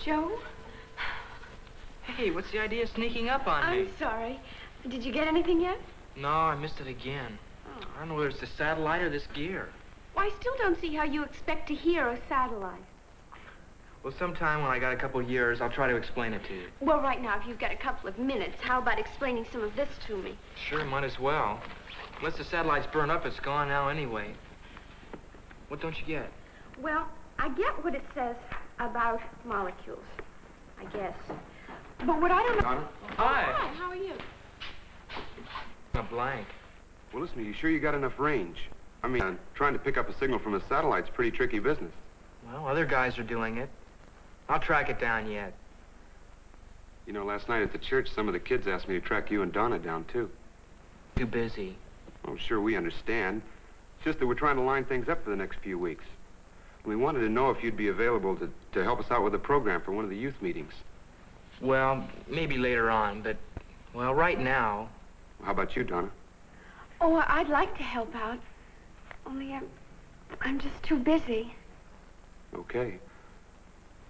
Joe? Hey, what's the idea of sneaking up on me? I'm sorry. Did you get anything yet? No, I missed it again. Oh. I don't know whether it's the satellite or this gear. Well, I still don't see how you expect to hear a satellite. Well, sometime when I got a couple years, I'll try to explain it to you. Well, right now, if you've got a couple of minutes, how about explaining some of this to me? Sure, might as well. Unless the satellite's burned up, it's gone now anyway. What don't you get? Well, I get what it says about molecules, I guess. But what I don't know... Donna? Hi. Hi, how are you? A blank. Well, listen, are you sure you got enough range? I mean, trying to pick up a signal from a satellite's pretty tricky business. Well, other guys are doing it. I'll track it down yet. You know, last night at the church, some of the kids asked me to track you and Donna down, too. Too busy. Well, sure, we understand. It's just that we're trying to line things up for the next few weeks. We wanted to know if you'd be available to help us out with a program for one of the youth meetings. Well, maybe later on, but, well, right now... How about you, Donna? Oh, I'd like to help out. Only I'm just too busy. Okay.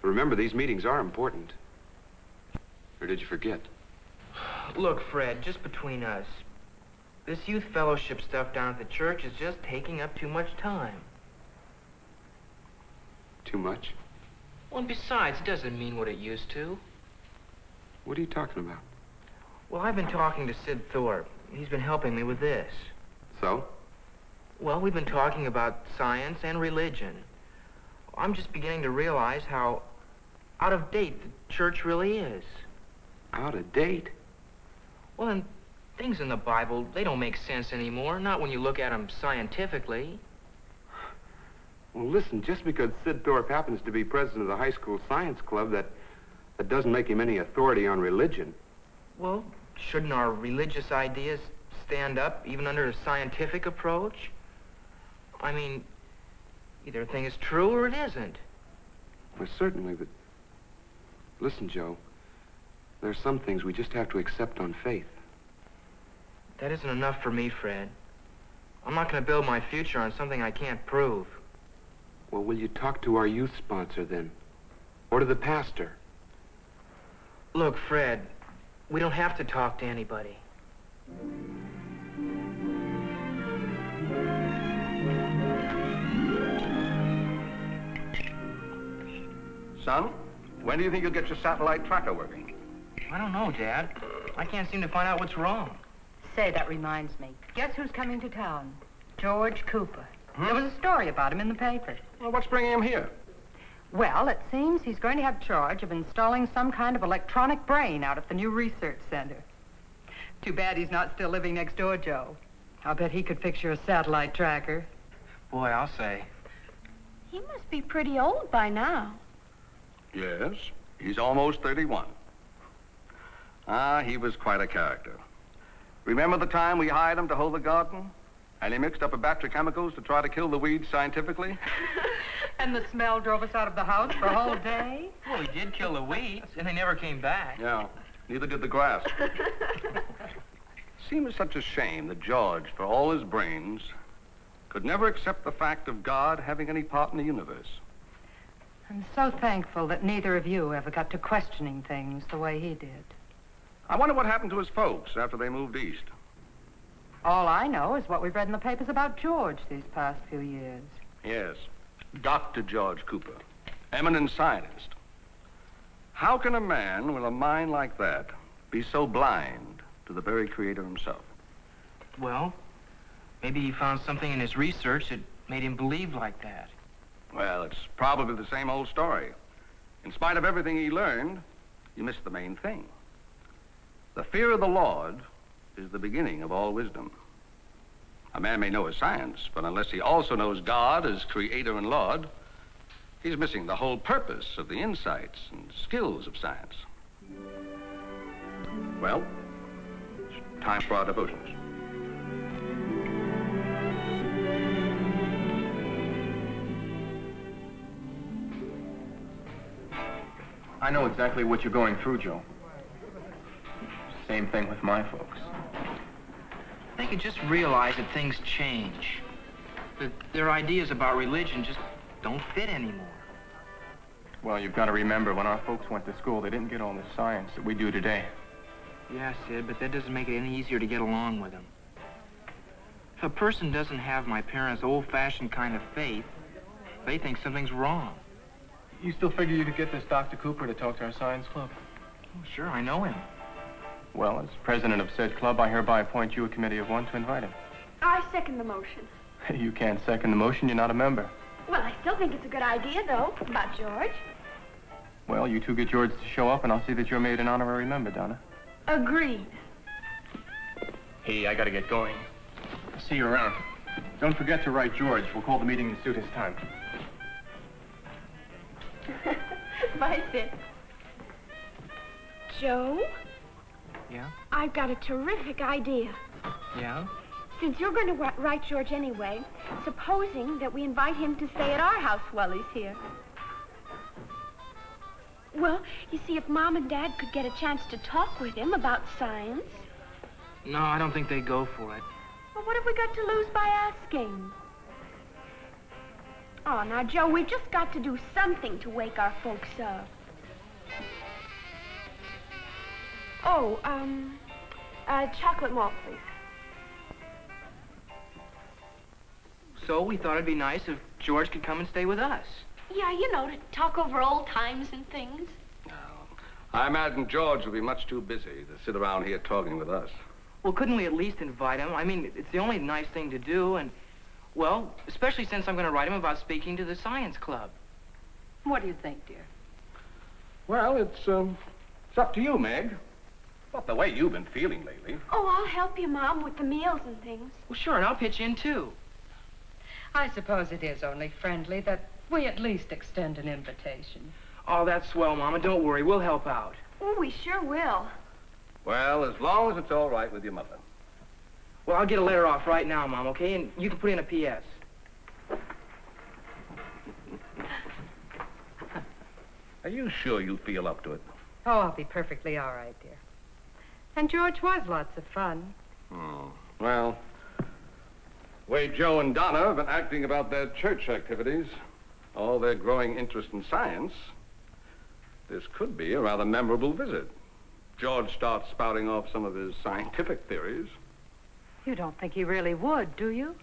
Remember, these meetings are important. Or did you forget? Look, Fred, just between us, this youth fellowship stuff down at the church is just taking up too much time. Too much? Well, and besides, it doesn't mean what it used to. What are you talking about? Well, I've been talking to Sid Thorpe. He's been helping me with this. So? Well, we've been talking about science and religion. I'm just beginning to realize how out of date the church really is. Out of date? Well, and things in the Bible, they don't make sense anymore, not when you look at them scientifically. Well, listen, just because Sid Thorpe happens to be president of the high school science club, that doesn't make him any authority on religion. Well, shouldn't our religious ideas stand up even under a scientific approach? I mean, either a thing is true or it isn't. Well, certainly, but... Listen, Joe, there's some things we just have to accept on faith. That isn't enough for me, Fred. I'm not going to build my future on something I can't prove. Well, will you talk to our youth sponsor, then? Or to the pastor? Look, Fred, we don't have to talk to anybody. Son, when do you think you'll get your satellite tracker working? I don't know, Dad. I can't seem to find out what's wrong. Say, that reminds me. Guess who's coming to town? George Cooper. There was a story about him in the paper. Well, what's bringing him here? Well, it seems he's going to have charge of installing some kind of electronic brain out at the new research center. Too bad he's not still living next door, Joe. I'll bet he could fix you a satellite tracker. Boy, I'll say. He must be pretty old by now. Yes, he's almost 31. Ah, he was quite a character. Remember the time we hired him to hold the garden? And he mixed up a batch of chemicals to try to kill the weeds scientifically? And the smell drove us out of the house for a whole day? Well, he did kill the weeds, and they never came back. Yeah, neither did the grass. Seems such a shame that George, for all his brains, could never accept the fact of God having any part in the universe. I'm so thankful that neither of you ever got to questioning things the way he did. I wonder what happened to his folks after they moved east. All I know is what we've read in the papers about George these past few years. Yes, Dr. George Cooper, eminent scientist. How can a man with a mind like that be so blind to the very creator himself? Well, maybe he found something in his research that made him believe like that. Well, it's probably the same old story. In spite of everything he learned, he missed the main thing. The fear of the Lord is the beginning of all wisdom. A man may know his science, but unless he also knows God as creator and Lord, he's missing the whole purpose of the insights and skills of science. Well, it's time for our devotions. I know exactly what you're going through, Joe. Same thing with my folks. They could just realize that things change. That their ideas about religion just don't fit anymore. Well, you've got to remember, when our folks went to school, they didn't get all the science that we do today. Yeah, Sid, but that doesn't make it any easier to get along with them. If a person doesn't have my parents' old-fashioned kind of faith, they think something's wrong. You still figure you could get this Dr. Cooper to talk to our science club? Oh, sure, I know him. Well, as president of said club, I hereby appoint you a committee of one to invite him. I second the motion. You can't second the motion, you're not a member. Well, I still think it's a good idea, though, about George. Well, you two get George to show up, and I'll see that you're made an honorary member, Donna. Agreed. Hey, I gotta get going. I'll see you around. Don't forget to write George. We'll call the meeting to suit his time. Bye, Sid. Joe, Yeah? I've got a terrific idea. Yeah? Since you're going to write George anyway, supposing that we invite him to stay at our house while he's here. Well, you see, if Mom and Dad could get a chance to talk with him about science. No, I don't think they'd go for it. Well, what have we got to lose by asking? Oh, now, Joe, we've just got to do something to wake our folks up. Oh, chocolate malt, please. So we thought it'd be nice if George could come and stay with us. Yeah, you know, to talk over old times and things. I imagine George will be much too busy to sit around here talking with us. Well, couldn't we at least invite him? I mean, it's the only nice thing to do, and, well, especially since I'm going to write him about speaking to the science club. What do you think, dear? Well, it's up to you, Meg. But the way you've been feeling lately. Oh, I'll help you, Mom, with the meals and things. Well, sure, and I'll pitch in, too. I suppose it is only friendly that we at least extend an invitation. Oh, that's swell, Mama. Don't worry. We'll help out. Oh, we sure will. Well, as long as it's all right with your mother. Well, I'll get a letter off right now, Mom, okay? And you can put in a P.S. Are you sure you feel up to it? Oh, I'll be perfectly all right, dear. And George was lots of fun. Oh, well, the way Joe and Donna have been acting about their church activities, all their growing interest in science, this could be a rather memorable visit. George starts spouting off some of his scientific theories. You don't think he really would, do you?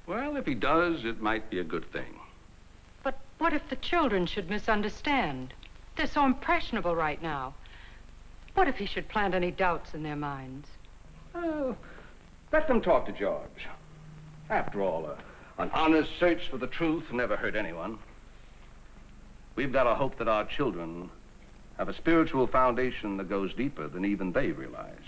Well, if he does, it might be a good thing. But what if the children should misunderstand? They're so impressionable right now. What if he should plant any doubts in their minds? Well, let them talk to George. After all, an honest search for the truth never hurt anyone. We've got to hope that our children have a spiritual foundation that goes deeper than even they realize.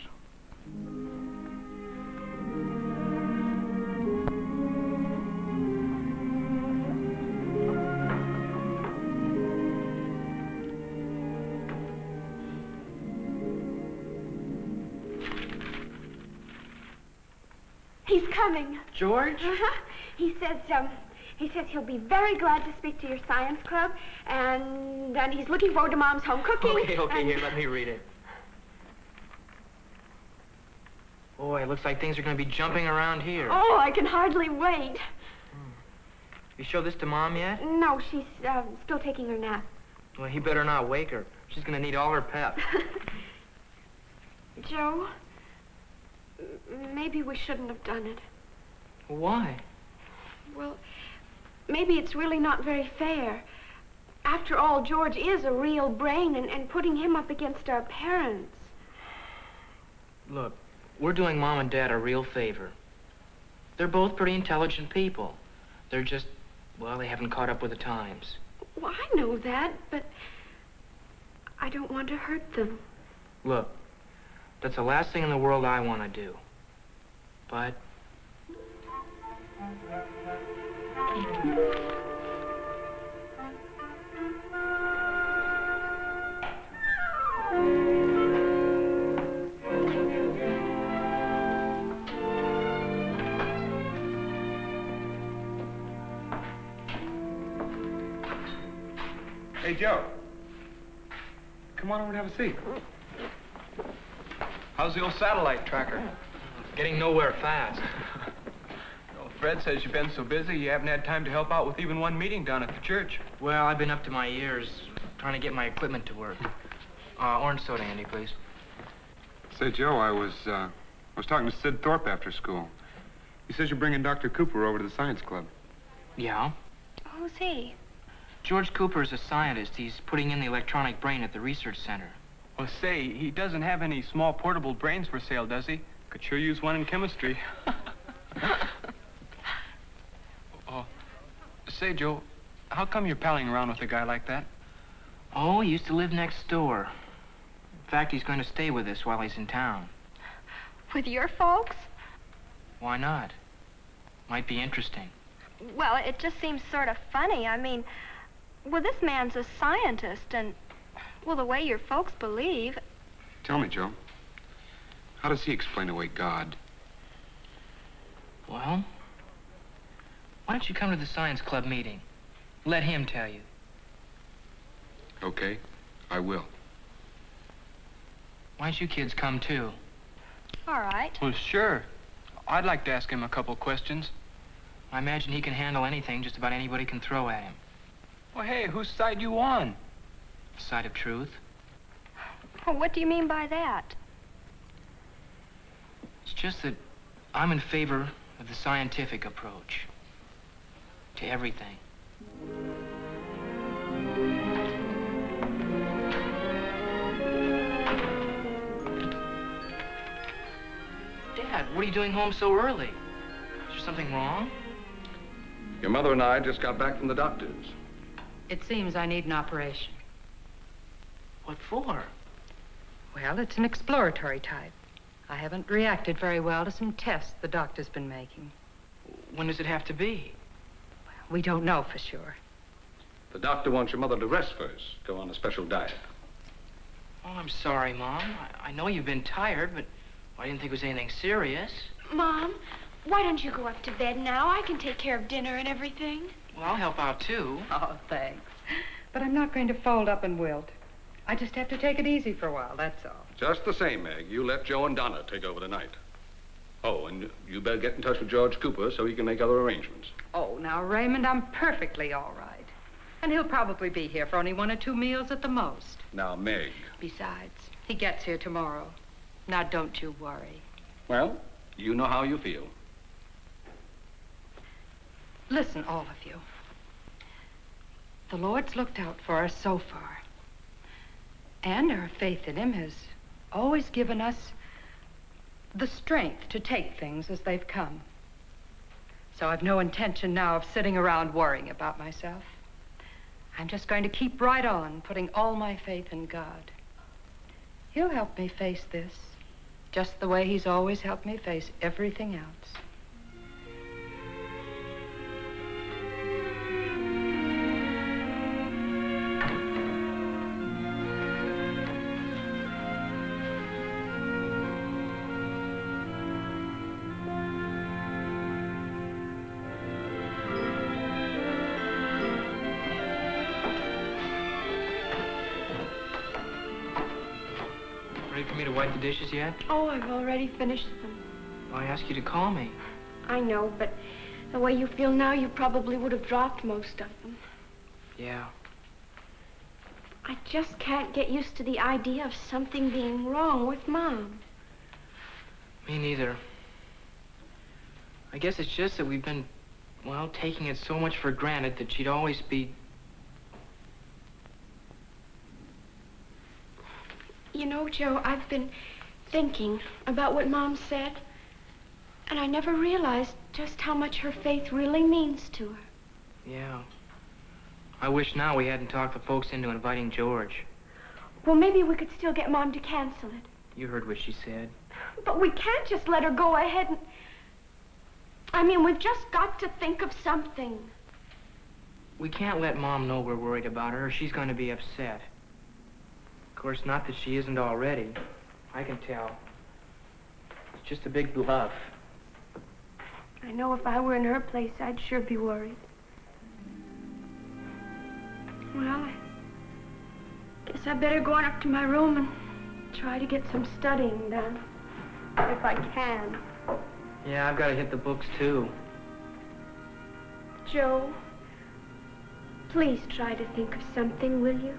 He's coming. George? Uh-huh. He says he'll be very glad to speak to your science club, and he's looking forward to Mom's home cooking. Okay, and... here, let me read it. Boy, it looks like things are going to be jumping around here. Oh, I can hardly wait. You show this to Mom yet? No, she's still taking her nap. Well, he better not wake her. She's going to need all her pep. Joe, maybe we shouldn't have done it. Why? Well, maybe it's really not very fair. After all, George is a real brain, and putting him up against our parents. Look, we're doing Mom and Dad a real favor. They're both pretty intelligent people. They're just, well, they haven't caught up with the times. Well, I know that, but I don't want to hurt them. Look, that's the last thing in the world I want to do. But... Hey, Joe. Come on over and have a seat. How's the old satellite tracker? getting nowhere fast. Well, Fred says you've been so busy you haven't had time to help out with even one meeting down at the church. Well, I've been up to my ears trying to get my equipment to work. Orange soda, Andy, please. Say, Joe, I was talking to Sid Thorpe after school. He says you're bringing Dr. Cooper over to the science club. Yeah? Who's he? George Cooper is a scientist. He's putting in the electronic brain at the research center. Well, say, he doesn't have any small portable brains for sale, does he? Could sure use one in chemistry. Oh, say, Joe, how come you're palling around with a guy like that? Oh, he used to live next door. In fact, he's going to stay with us while he's in town. With your folks? Why not? Might be interesting. Well, it just seems sort of funny. I mean, well, this man's a scientist, and, well, the way your folks believe... Tell me, Joe, how does he explain away God? Well, why don't you come to the science club meeting? Let him tell you. Okay, I will. Why don't you kids come too? All right. Well, sure. I'd like to ask him a couple questions. I imagine he can handle anything just about anybody can throw at him. Well, hey, whose side you on? Side of truth. Well, what do you mean by that? It's just that I'm in favor of the scientific approach to everything. Dad, what are you doing home so early? Is there something wrong? Your mother and I just got back from the doctor's. It seems I need an operation. What for? Well, it's an exploratory type. I haven't reacted very well to some tests the doctor's been making. When does it have to be? We don't know for sure. The doctor wants your mother to rest first, go on a special diet. Oh, I'm sorry, Mom. I know you've been tired, but I didn't think it was anything serious. Mom, why don't you go up to bed now? I can take care of dinner and everything. Well, I'll help out, too. Oh, thanks. But I'm not going to fold up and wilt. I just have to take it easy for a while, that's all. Just the same, Meg. You let Joe and Donna take over tonight. Oh, and you better get in touch with George Cooper so he can make other arrangements. Oh, now, Raymond, I'm perfectly all right. And he'll probably be here for only 1 or 2 meals at the most. Now, Meg. Besides, he gets here tomorrow. Now, don't you worry. Well, you know how you feel. Listen, all of you. The Lord's looked out for us so far. And our faith in him has always given us the strength to take things as they've come. So I've no intention now of sitting around worrying about myself. I'm just going to keep right on, putting all my faith in God. He'll help me face this, just the way he's always helped me face everything else. Ready for me to wipe the dishes yet? Oh, I've already finished them. Well, I asked you to call me. I know, but the way you feel now, you probably would have dropped most of them. Yeah. I just can't get used to the idea of something being wrong with Mom. Me neither. I guess it's just that we've been, well, taking it so much for granted that she'd always be... You know, Joe, I've been thinking about what Mom said, and I never realized just how much her faith really means to her. Yeah. I wish now we hadn't talked the folks into inviting George. Well, maybe we could still get Mom to cancel it. You heard what she said. But we can't just let her go ahead and... I mean, we've just got to think of something. We can't let Mom know we're worried about her, or she's going to be upset. Of course, not that she isn't already. I can tell. It's just a big bluff. I know if I were in her place, I'd sure be worried. Well, I guess I better go on up to my room and try to get some studying done. If I can. Yeah, I've got to hit the books, too. Joe, please try to think of something, will you?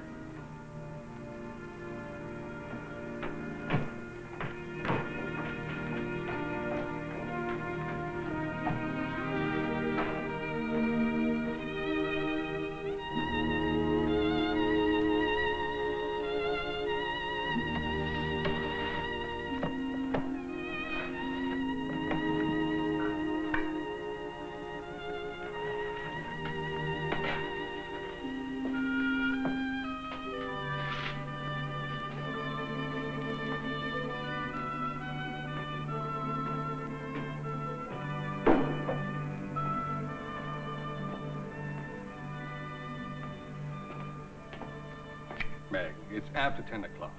Meg, it's after 10 o'clock.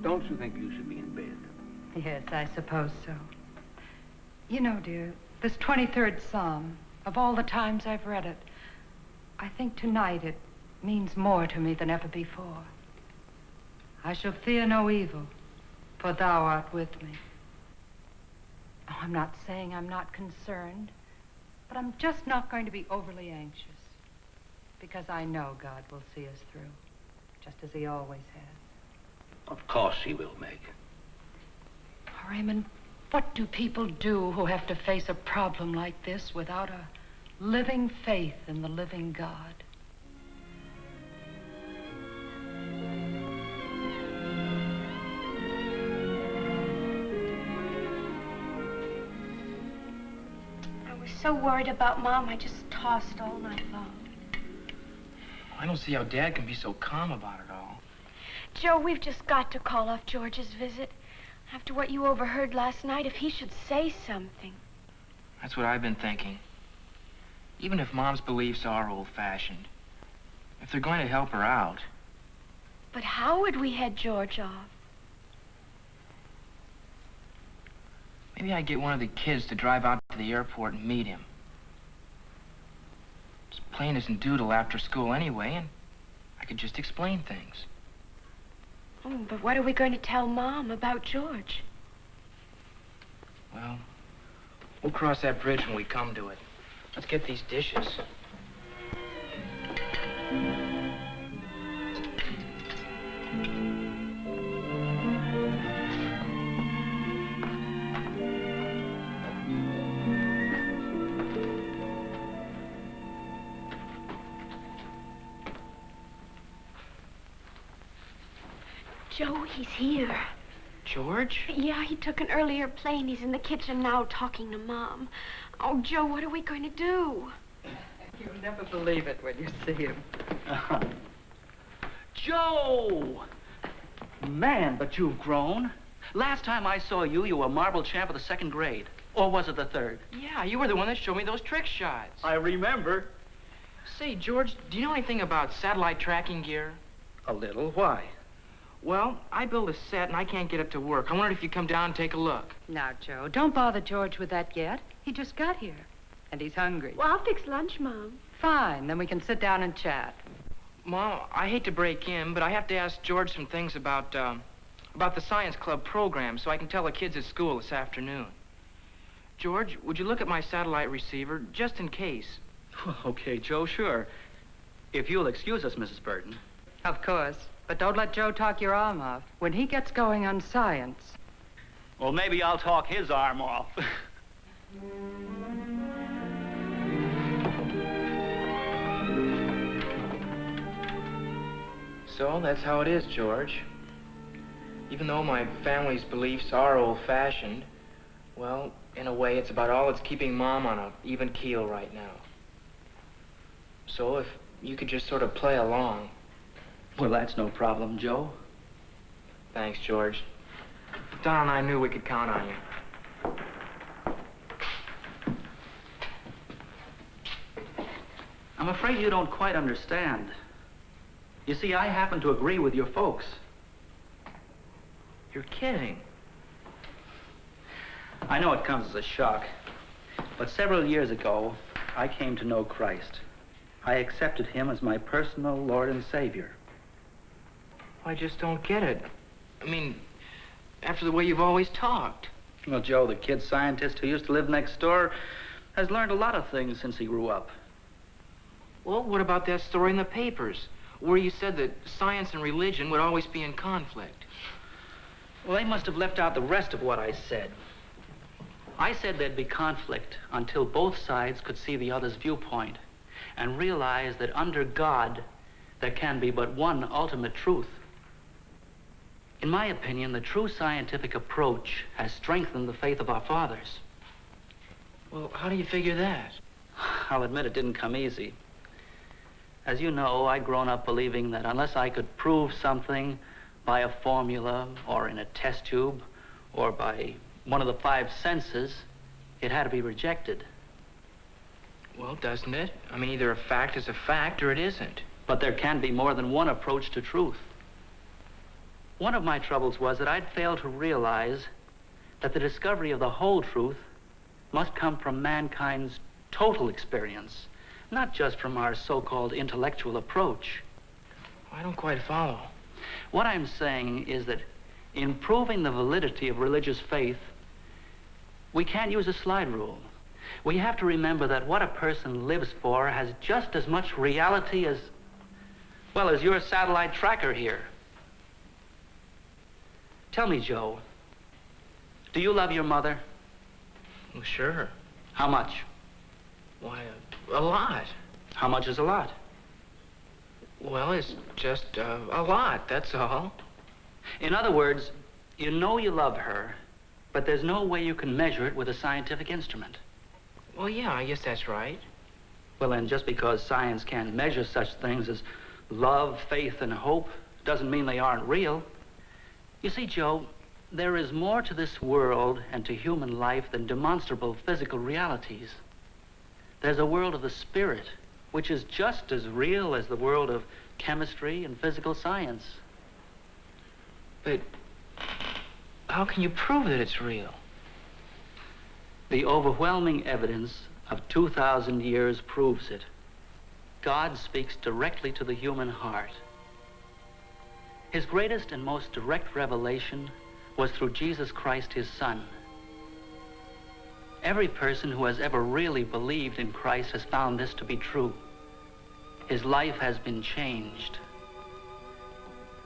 Don't you think you should be in bed? Yes, I suppose so. You know, dear, this 23rd Psalm, of all the times I've read it, I think tonight it means more to me than ever before. I shall fear no evil, for thou art with me. Oh, I'm not saying I'm not concerned, but I'm just not going to be overly anxious, because I know God will see us through, just as he always has. Of course he will, Meg. Oh, Raymond, what do people do who have to face a problem like this without a living faith in the living God? I was so worried about Mom, I just tossed all night long. I don't see how Dad can be so calm about it all. Joe, we've just got to call off George's visit. After what you overheard last night, if he should say something. That's what I've been thinking. Even if Mom's beliefs are old-fashioned, if they're going to help her out. But how would we head George off? Maybe I'd get one of the kids to drive out to the airport and meet him. His plane isn't due till after school anyway, and I could just explain things. Oh, but what are we going to tell Mom about George? Well, we'll cross that bridge when we come to it. Let's get these dishes. Joe, he's here. George? Yeah, he took an earlier plane. He's in the kitchen now talking to Mom. Oh, Joe, what are we going to do? You'll never believe it when you see him. Joe! Man, but you've grown. Last time I saw you, you were marble champ of the 2nd grade. Or was it the 3rd? Yeah, you were the one that showed me those trick shots. I remember. Say, George, do you know anything about satellite tracking gear? A little. Why? Well, I built a set and I can't get it to work. I wondered if you'd come down and take a look. Now, Joe, don't bother George with that yet. He just got here, and he's hungry. Well, I'll fix lunch, Mom. Fine, then we can sit down and chat. Mom, I hate to break in, but I have to ask George some things about the science club program so I can tell the kids at school this afternoon. George, would you look at my satellite receiver, just in case? Okay, Joe, sure. If you'll excuse us, Mrs. Burton. Of course, but don't let Joe talk your arm off. When he gets going on science... Well, maybe I'll talk his arm off. So, that's how it is, George. Even though my family's beliefs are old-fashioned, well, in a way, it's about all that's keeping Mom on an even keel right now. So if you could just sort of play along. Well, that's no problem, Joe. Thanks, George. Don and I knew we could count on you. I'm afraid you don't quite understand. You see, I happen to agree with your folks. You're kidding. I know it comes as a shock, but several years ago, I came to know Christ. I accepted him as my personal Lord and Savior. I just don't get it. I mean, after the way you've always talked. Well, Joe, the kid scientist who used to live next door has learned a lot of things since he grew up. Well, what about that story in the papers, where you said that science and religion would always be in conflict? Well, they must have left out the rest of what I said. I said there'd be conflict until both sides could see the other's viewpoint and realize that under God, there can be but one ultimate truth. In my opinion, the true scientific approach has strengthened the faith of our fathers. Well, how do you figure that? I'll admit it didn't come easy. As you know, I'd grown up believing that unless I could prove something by a formula or in a test tube or by one of the 5 senses, it had to be rejected. Well, doesn't it? I mean, either a fact is a fact or it isn't. But there can be more than one approach to truth. One of my troubles was that I'd failed to realize that the discovery of the whole truth must come from mankind's total experience, not just from our so-called intellectual approach. I don't quite follow. What I'm saying is that in proving the validity of religious faith, we can't use a slide rule. We have to remember that what a person lives for has just as much reality as, well, as your satellite tracker here. Tell me, Joe, do you love your mother? Well, sure. How much? Why, a lot. How much is a lot? Well, it's just a lot, that's all. In other words, you know you love her, but there's no way you can measure it with a scientific instrument. Well, yeah, I guess that's right. Well, then, just because science can't measure such things as love, faith, and hope doesn't mean they aren't real. You see, Joe, there is more to this world and to human life than demonstrable physical realities. There's a world of the spirit, which is just as real as the world of chemistry and physical science. But how can you prove that it's real? The overwhelming evidence of 2,000 years proves it. God speaks directly to the human heart. His greatest and most direct revelation was through Jesus Christ, his Son. Every person who has ever really believed in Christ has found this to be true. His life has been changed.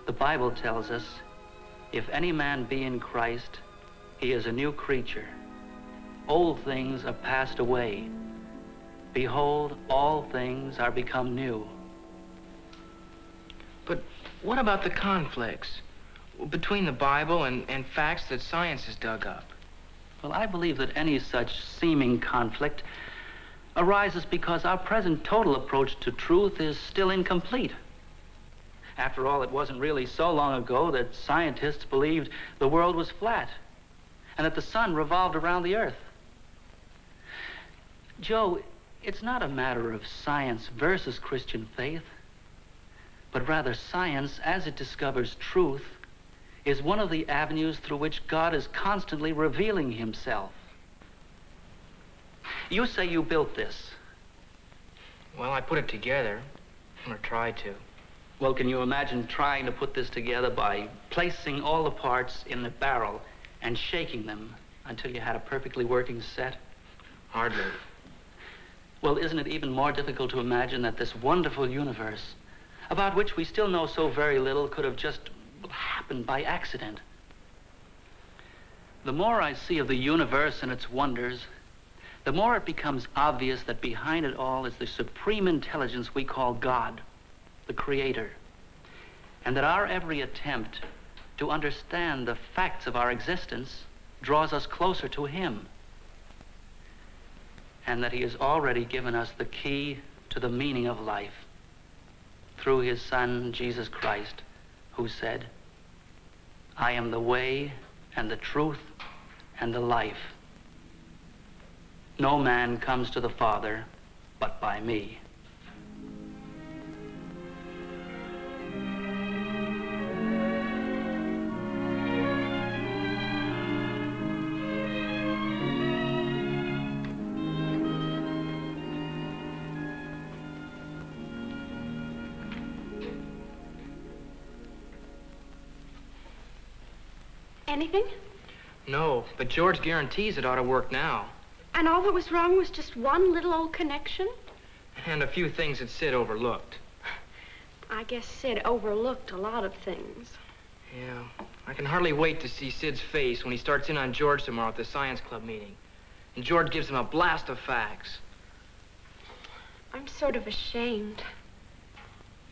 The Bible tells us, if any man be in Christ, he is a new creature. Old things are passed away. Behold, all things are become new. But what about the conflicts between the Bible and facts that science has dug up? Well, I believe that any such seeming conflict arises because our present total approach to truth is still incomplete. After all, it wasn't really so long ago that scientists believed the world was flat and that the sun revolved around the earth. Joe, it's not a matter of science versus Christian faith, but rather science, as it discovers truth, is one of the avenues through which God is constantly revealing himself. You say you built this. Well, I put it together, or tried to. Well, can you imagine trying to put this together by placing all the parts in the barrel and shaking them until you had a perfectly working set? Hardly. Well, isn't it even more difficult to imagine that this wonderful universe, about which we still know so very little, could have just happened by accident? The more I see of the universe and its wonders, the more it becomes obvious that behind it all is the supreme intelligence we call God, the Creator, and that our every attempt to understand the facts of our existence draws us closer to him, and that he has already given us the key to the meaning of life through his Son, Jesus Christ, who said, "I am the way and the truth and the life. No man comes to the Father but by me." Anything? No, but George guarantees it ought to work now. And all that was wrong was just one little old connection? And a few things that Sid overlooked. I guess Sid overlooked a lot of things. Yeah, I can hardly wait to see Sid's face when he starts in on George tomorrow at the science club meeting. And George gives him a blast of facts. I'm sort of ashamed.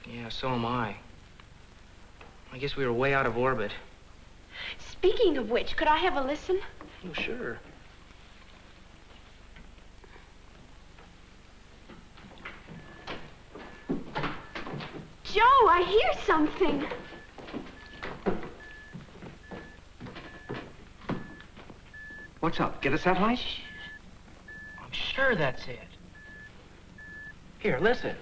Yeah, so am I. I guess we were way out of orbit. Speaking of which, could I have a listen? Oh, sure. Joe, I hear something. What's up? Get a satellite? I'm sure that's it. Here, listen.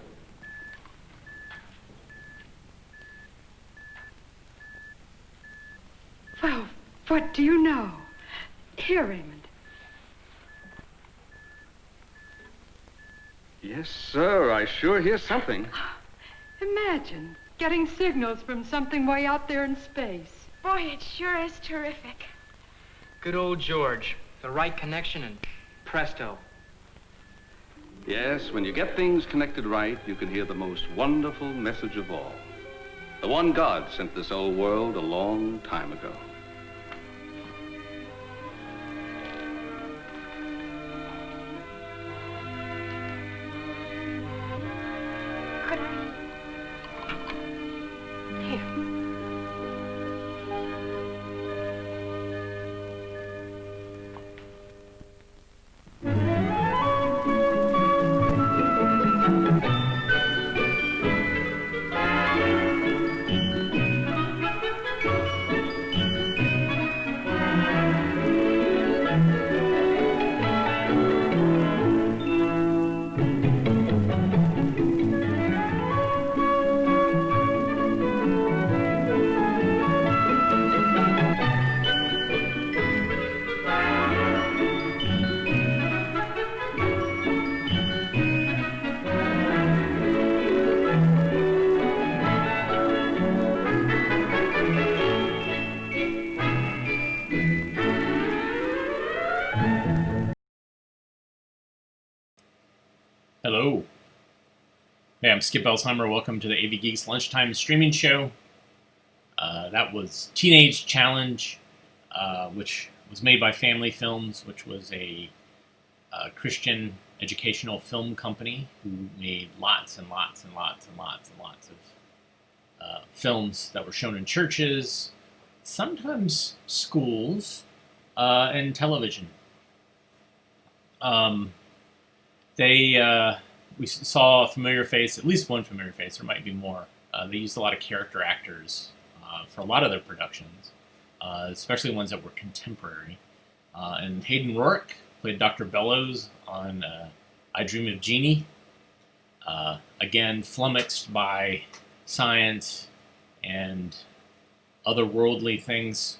Well, what do you know? Here, Raymond. Yes, sir. I sure hear something. Imagine getting signals from something way out there in space. Boy, it sure is terrific. Good old George. The right connection and presto. Yes, when you get things connected right, you can hear the most wonderful message of all. The one God sent this old world a long time ago. Could I? Here. Hello. Hey, I'm Skip Elsheimer. Welcome to the AV Geeks Lunchtime streaming show. That was Teenage Challenge, which was made by Family Films, which was a Christian educational film company who made lots and lots and lots and lots and lots of films that were shown in churches, sometimes schools, and television. We saw a familiar face, at least one familiar face, there might be more. They used a lot of character actors for a lot of their productions, especially ones that were contemporary. And Hayden Rourke played Dr. Bellows on I Dream of Jeannie. Again, flummoxed by science and otherworldly things.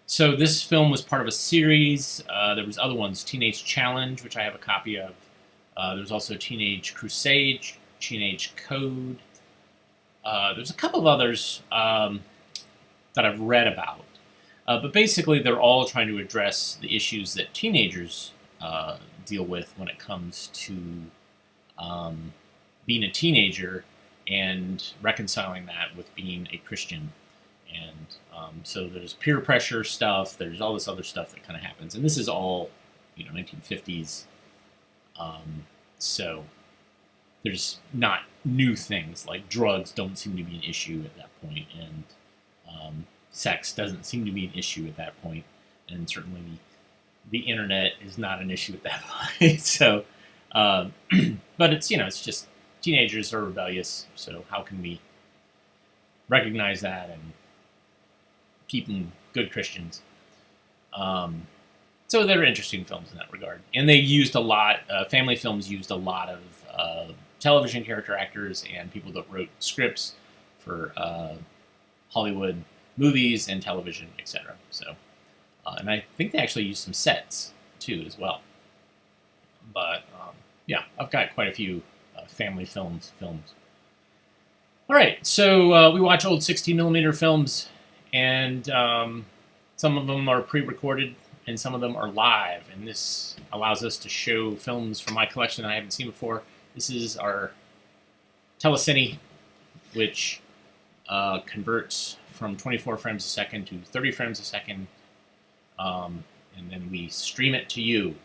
So this film was part of a series. There was other ones, Teenage Challenge, which I have a copy of. There's also Teenage Crusade, Teenage Code. There's a couple of others that I've read about. But basically, they're all trying to address the issues that teenagers deal with when it comes to being a teenager and reconciling that with being a Christian. And so there's peer pressure stuff. There's all this other stuff that kind of happens, and this is all, 1950s. So there's not new things, like drugs don't seem to be an issue at that point, and sex doesn't seem to be an issue at that point, and certainly the internet is not an issue at that point. So, but it's, it's just teenagers are rebellious, so how can we recognize that and keep them good Christians? So they're interesting films in that regard. And they used a lot, family films used a lot of television character actors and people that wrote scripts for Hollywood movies and television, etc. So, and I think they actually used some sets, too, as well. But, yeah, I've got quite a few family films. All right, so we watch old 16mm films, and some of them are pre-recorded, and some of them are live, and this allows us to show films from my collection that I haven't seen before. This is our telecine, which converts from 24 frames a second to 30 frames a second, and then we stream it to you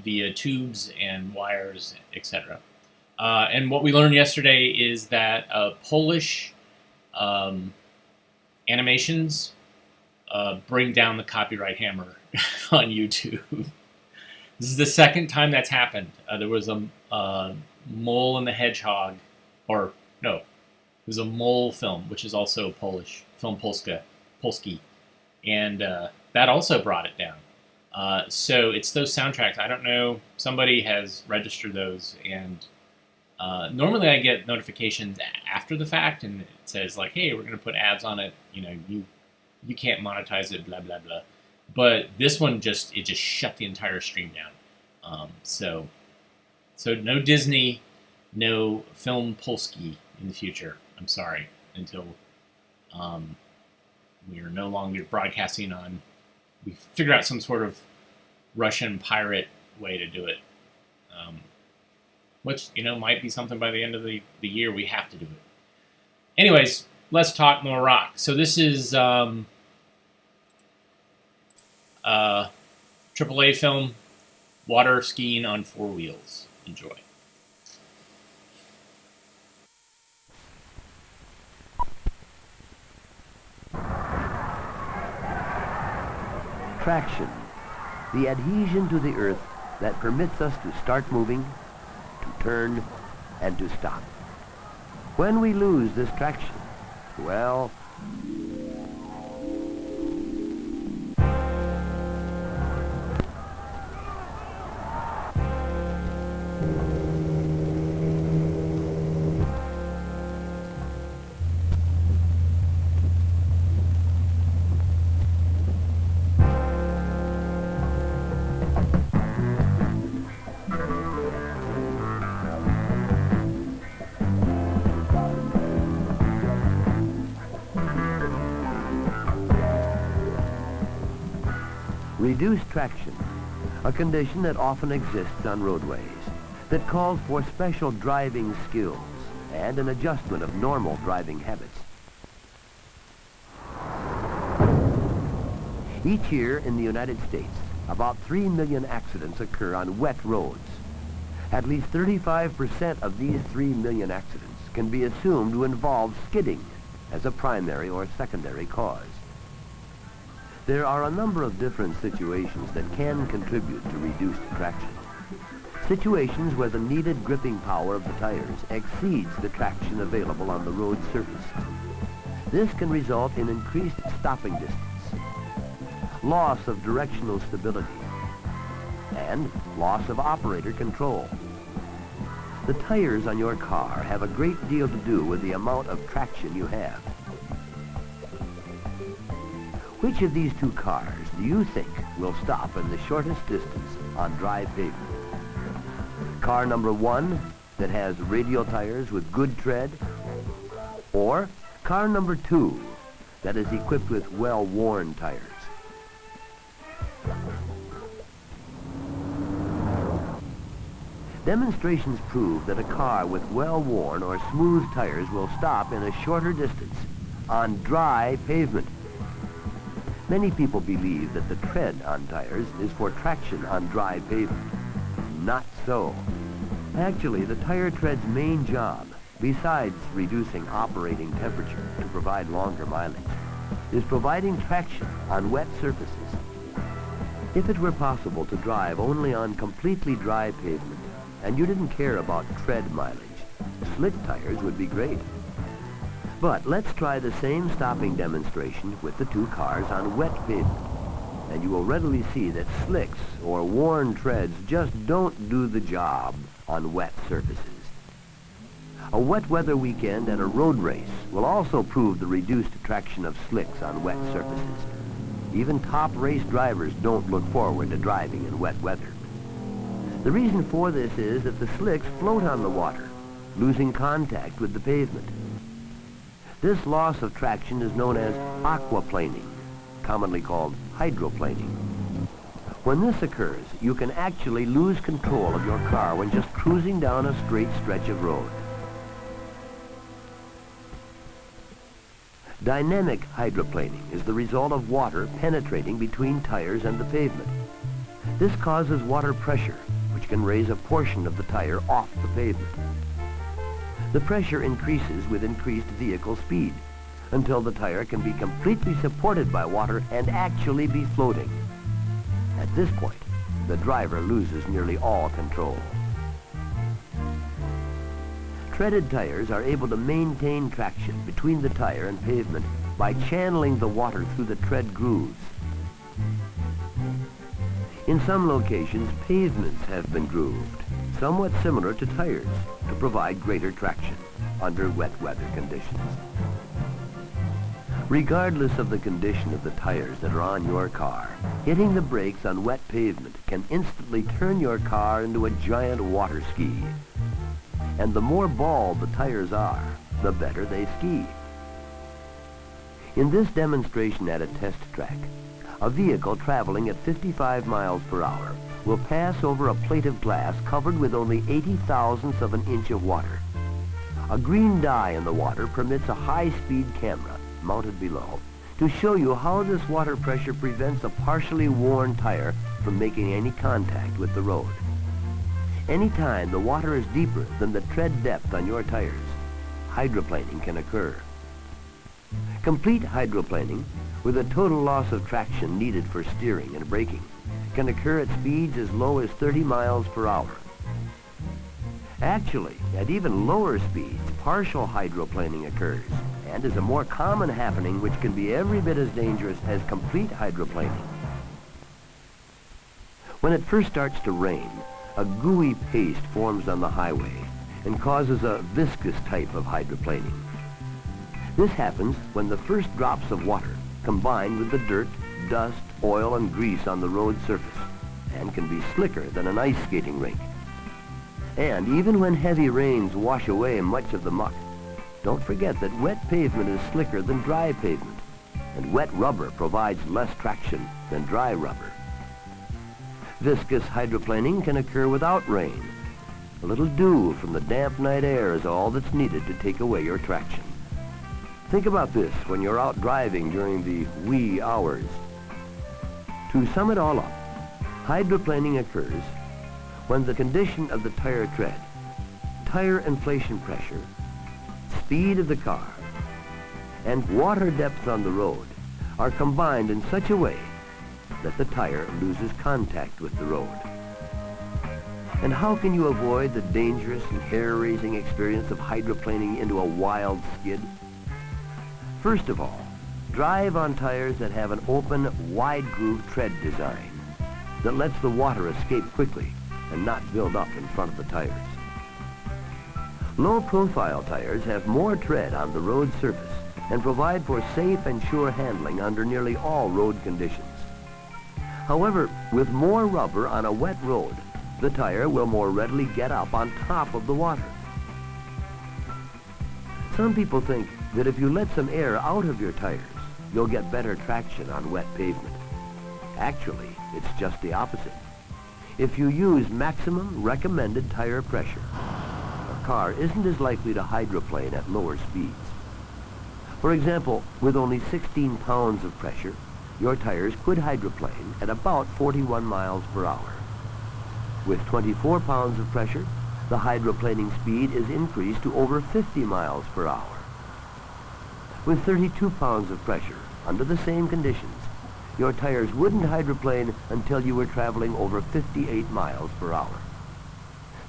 via tubes and wires, etc. And what we learned yesterday is that Polish animations bring down the copyright hammer on YouTube. This is the second time that's happened. There was a Mole and the Hedgehog, or no, it was a Mole film, which is also Polish, film Polski, and that also brought it down. So it's those soundtracks. I don't know, somebody has registered those, and normally I get notifications after the fact, and it says like, hey, we're going to put ads on it, you can't monetize it, blah, blah, blah. But this one just shut the entire stream down. So no Disney, no film Polski in the future. I'm sorry, until we are no longer broadcasting on, we figure out some sort of Russian pirate way to do it. Which, might be something by the end of the year we have to do it. Anyways, let's talk more rock. So this is AAA film, Water Skiing on Four Wheels. Enjoy. Traction, the adhesion to the earth that permits us to start moving, to turn, and to stop. When we lose this traction, well, reduced traction, a condition that often exists on roadways, that calls for special driving skills and an adjustment of normal driving habits. Each year in the United States, about 3 million accidents occur on wet roads. At least 35% of these 3 million accidents can be assumed to involve skidding as a primary or secondary cause. There are a number of different situations that can contribute to reduced traction. Situations where the needed gripping power of the tires exceeds the traction available on the road surface. This can result in increased stopping distance, loss of directional stability, and loss of operator control. The tires on your car have a great deal to do with the amount of traction you have. Which of these two cars do you think will stop in the shortest distance on dry pavement? Car number 1 that has radial tires with good tread? Or car number 2 that is equipped with well-worn tires? Demonstrations prove that a car with well-worn or smooth tires will stop in a shorter distance on dry pavement. Many people believe that the tread on tires is for traction on dry pavement. Not so. Actually, the tire tread's main job, besides reducing operating temperature to provide longer mileage, is providing traction on wet surfaces. If it were possible to drive only on completely dry pavement, and you didn't care about tread mileage, slick tires would be great. But let's try the same stopping demonstration with the two cars on wet pavement, and you will readily see that slicks or worn treads just don't do the job on wet surfaces. A wet weather weekend and a road race will also prove the reduced traction of slicks on wet surfaces. Even top race drivers don't look forward to driving in wet weather. The reason for this is that the slicks float on the water, losing contact with the pavement. This loss of traction is known as aquaplaning, commonly called hydroplaning. When this occurs, you can actually lose control of your car when just cruising down a straight stretch of road. Dynamic hydroplaning is the result of water penetrating between tires and the pavement. This causes water pressure, which can raise a portion of the tire off the pavement. The pressure increases with increased vehicle speed until the tire can be completely supported by water and actually be floating. At this point, the driver loses nearly all control. Treaded tires are able to maintain traction between the tire and pavement by channeling the water through the tread grooves. In some locations, pavements have been grooved, somewhat similar to tires, to provide greater traction under wet weather conditions. Regardless of the condition of the tires that are on your car, hitting the brakes on wet pavement can instantly turn your car into a giant water ski. And the more bald the tires are, the better they ski. In this demonstration at a test track, a vehicle traveling at 55 miles per hour will pass over a plate of glass covered with only 80,000ths of an inch of water. A green dye in the water permits a high-speed camera mounted below to show you how this water pressure prevents a partially worn tire from making any contact with the road. Anytime the water is deeper than the tread depth on your tires, hydroplaning can occur. Complete hydroplaning, with a total loss of traction needed for steering and braking, can occur at speeds as low as 30 miles per hour. Actually, at even lower speeds, partial hydroplaning occurs, and is a more common happening which can be every bit as dangerous as complete hydroplaning. When it first starts to rain, a gooey paste forms on the highway and causes a viscous type of hydroplaning. This happens when the first drops of water combine with the dirt, dust, oil, and grease on the road surface and can be slicker than an ice skating rink. And even when heavy rains wash away much of the muck, don't forget that wet pavement is slicker than dry pavement, and wet rubber provides less traction than dry rubber. Viscous hydroplaning can occur without rain. A little dew from the damp night air is all that's needed to take away your traction. Think about this when you're out driving during the wee hours. To sum it all up, hydroplaning occurs when the condition of the tire tread, tire inflation pressure, speed of the car, and water depth on the road are combined in such a way that the tire loses contact with the road. And how can you avoid the dangerous and hair-raising experience of hydroplaning into a wild skid? First of all, drive on tires that have an open, wide-groove tread design that lets the water escape quickly and not build up in front of the tires. Low-profile tires have more tread on the road surface and provide for safe and sure handling under nearly all road conditions. However, with more rubber on a wet road, the tire will more readily get up on top of the water. Some people think that if you let some air out of your tires, you'll get better traction on wet pavement. Actually, it's just the opposite. If you use maximum recommended tire pressure, a car isn't as likely to hydroplane at lower speeds. For example, with only 16 pounds of pressure, your tires could hydroplane at about 41 miles per hour. With 24 pounds of pressure, The hydroplaning speed is increased to over 50 miles per hour. With 32 pounds of pressure, under the same conditions, your tires wouldn't hydroplane until you were traveling over 58 miles per hour.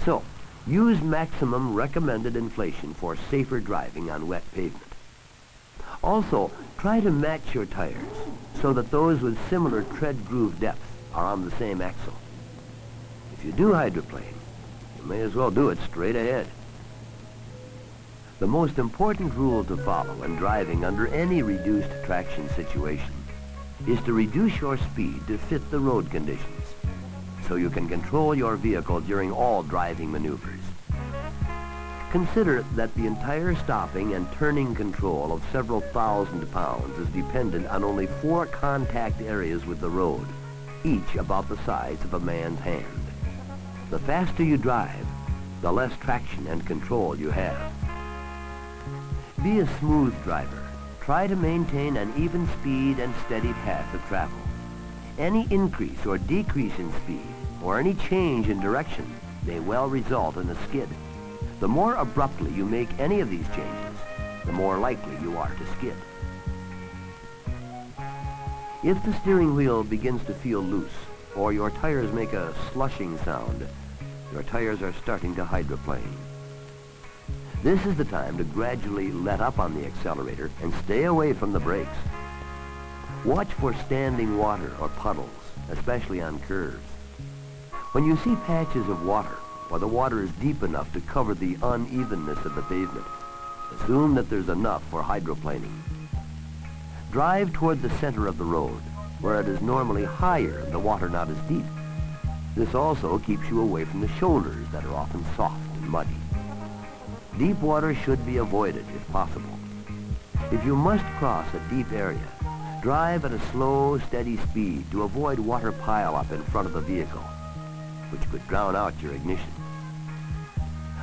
So, use maximum recommended inflation for safer driving on wet pavement. Also, try to match your tires so that those with similar tread groove depth are on the same axle. If you do hydroplane, you may as well do it straight ahead. The most important rule to follow when driving under any reduced traction situation is to reduce your speed to fit the road conditions, so you can control your vehicle during all driving maneuvers. Consider that the entire stopping and turning control of several thousand pounds is dependent on only 4 contact areas with the road, each about the size of a man's hand. The faster you drive, the less traction and control you have. Be a smooth driver. Try to maintain an even speed and steady path of travel. Any increase or decrease in speed, or any change in direction, may well result in a skid. The more abruptly you make any of these changes, the more likely you are to skid. If the steering wheel begins to feel loose, or your tires make a slushing sound, your tires are starting to hydroplane. This is the time to gradually let up on the accelerator and stay away from the brakes. Watch for standing water or puddles, especially on curves. When you see patches of water, or the water is deep enough to cover the unevenness of the pavement, assume that there's enough for hydroplaning. Drive toward the center of the road, where it is normally higher and the water not as deep. This also keeps you away from the shoulders that are often soft and muddy. Deep water should be avoided if possible. If you must cross a deep area, drive at a slow, steady speed to avoid water pileup in front of the vehicle, which could drown out your ignition.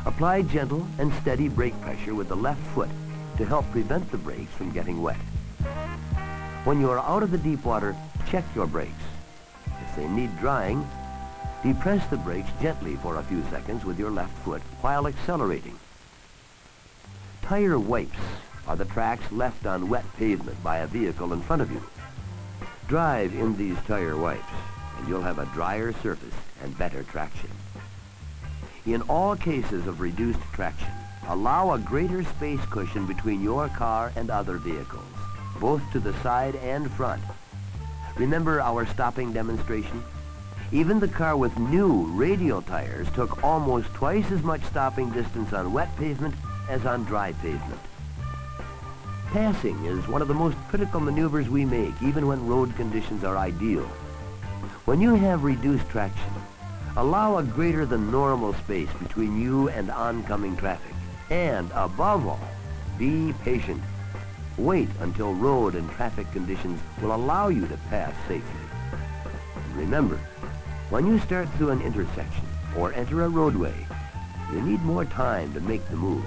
Apply gentle and steady brake pressure with the left foot to help prevent the brakes from getting wet. When you are out of the deep water, check your brakes. If they need drying, depress the brakes gently for a few seconds with your left foot while accelerating. Tire wipes are the tracks left on wet pavement by a vehicle in front of you. Drive in these tire wipes, and you'll have a drier surface and better traction. In all cases of reduced traction, allow a greater space cushion between your car and other vehicles, both to the side and front. Remember our stopping demonstration? Even the car with new radial tires took almost twice as much stopping distance on wet pavement as on dry pavement. Passing is one of the most critical maneuvers we make, even when road conditions are ideal. When you have reduced traction, allow a greater than normal space between you and oncoming traffic. And above all, be patient. Wait until road and traffic conditions will allow you to pass safely. And remember, when you start through an intersection or enter a roadway, you need more time to make the move.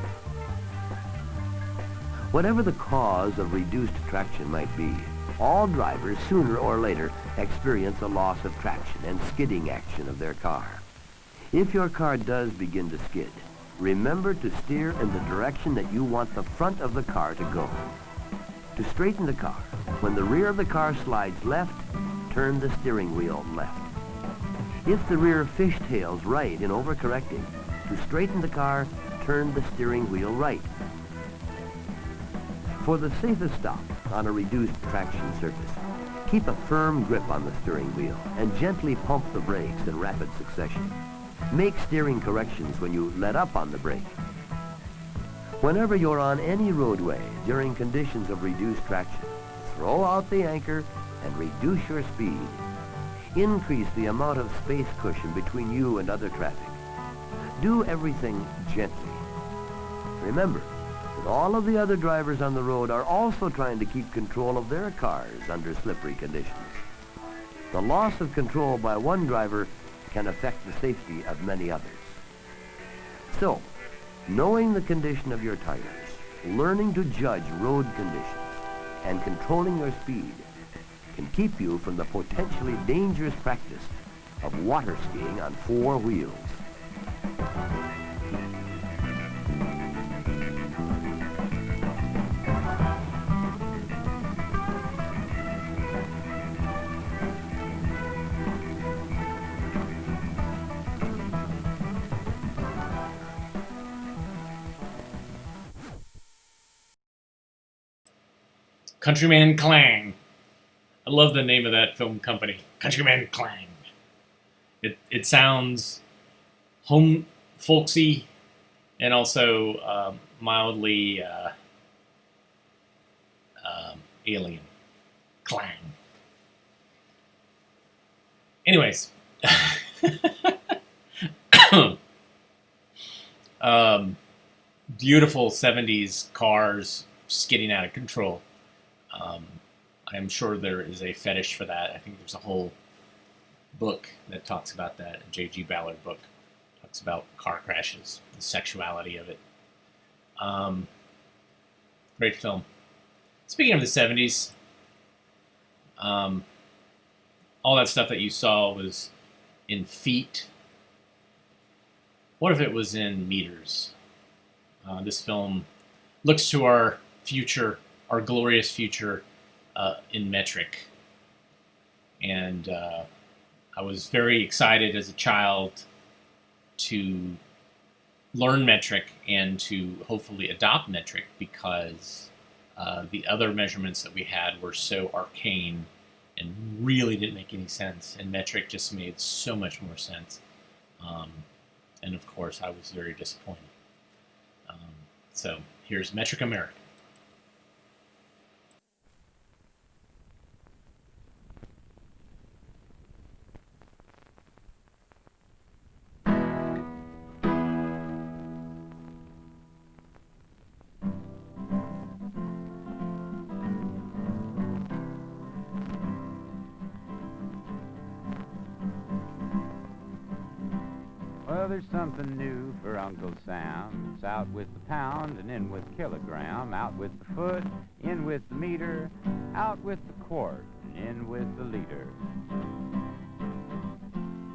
Whatever the cause of reduced traction might be, all drivers sooner or later experience a loss of traction and skidding action of their car. If your car does begin to skid, remember to steer in the direction that you want the front of the car to go. To straighten the car, when the rear of the car slides left, turn the steering wheel left. If the rear fishtails right in overcorrecting, to straighten the car, turn the steering wheel right. For the safest stop on a reduced traction surface, keep a firm grip on the steering wheel and gently pump the brakes in rapid succession. Make steering corrections when you let up on the brake. Whenever you're on any roadway during conditions of reduced traction, throw out the anchor and reduce your speed. Increase the amount of space cushion between you and other traffic. Do everything gently. Remember, all of the other drivers on the road are also trying to keep control of their cars under slippery conditions. The loss of control by one driver can affect the safety of many others. So, knowing the condition of your tires, learning to judge road conditions, and controlling your speed can keep you from the potentially dangerous practice of water skiing on 4 wheels. Countryman Clang. I love the name of that film company, Countryman Clang. It sounds home folksy and also mildly alien. Clang. Anyways. Beautiful 70s cars skidding out of control. I'm sure there is a fetish for that. I think there's a whole book that talks about that. A J.G. Ballard book talks about car crashes, the sexuality of it. Great film. Speaking of the 70s, all that stuff that you saw was in feet. What if it was in meters? This film looks to our future, our glorious future, in metric. And I was very excited as a child to learn metric and to hopefully adopt metric because the other measurements that we had were so arcane and really didn't make any sense. And metric just made so much more sense. And of course, I was very disappointed. So here's Metric America. Well, there's something new for Uncle Sam. It's out with the pound and in with kilogram, out with the foot, in with the meter, out with the quart and in with the liter.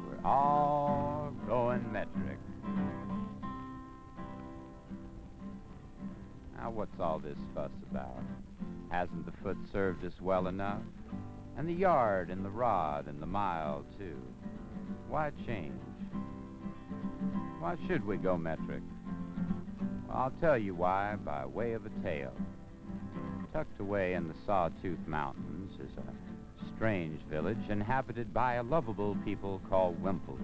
We're all going metric. Now, what's all this fuss about? Hasn't the foot served us well enough? And the yard and the rod and the mile, too. Why change? Why should we go metric? Well, I'll tell you why by way of a tale. Tucked away in the Sawtooth Mountains is a strange village inhabited by a lovable people called Wimples.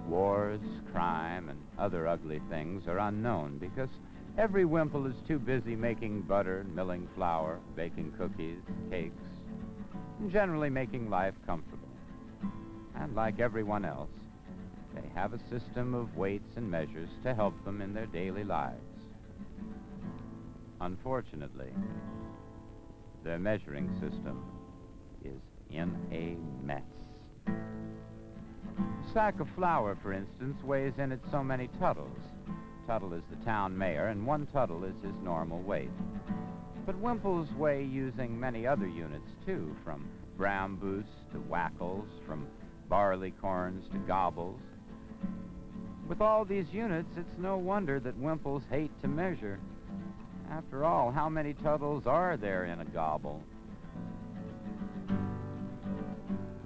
Wars, crime, and other ugly things are unknown because every Wimple is too busy making butter, milling flour, baking cookies, cakes, and generally making life comfortable. And like everyone else, they have a system of weights and measures to help them in their daily lives. Unfortunately, their measuring system is in a mess. A sack of flour, for instance, weighs in at so many tuttles. Tuttle is the town mayor, and 1 tuttle is his normal weight. But Wimples weigh using many other units, too, from bramboos to wackles, from barley corns to gobbles. With all these units, it's no wonder that Wimples hate to measure. After all, how many tuttles are there in a gobble?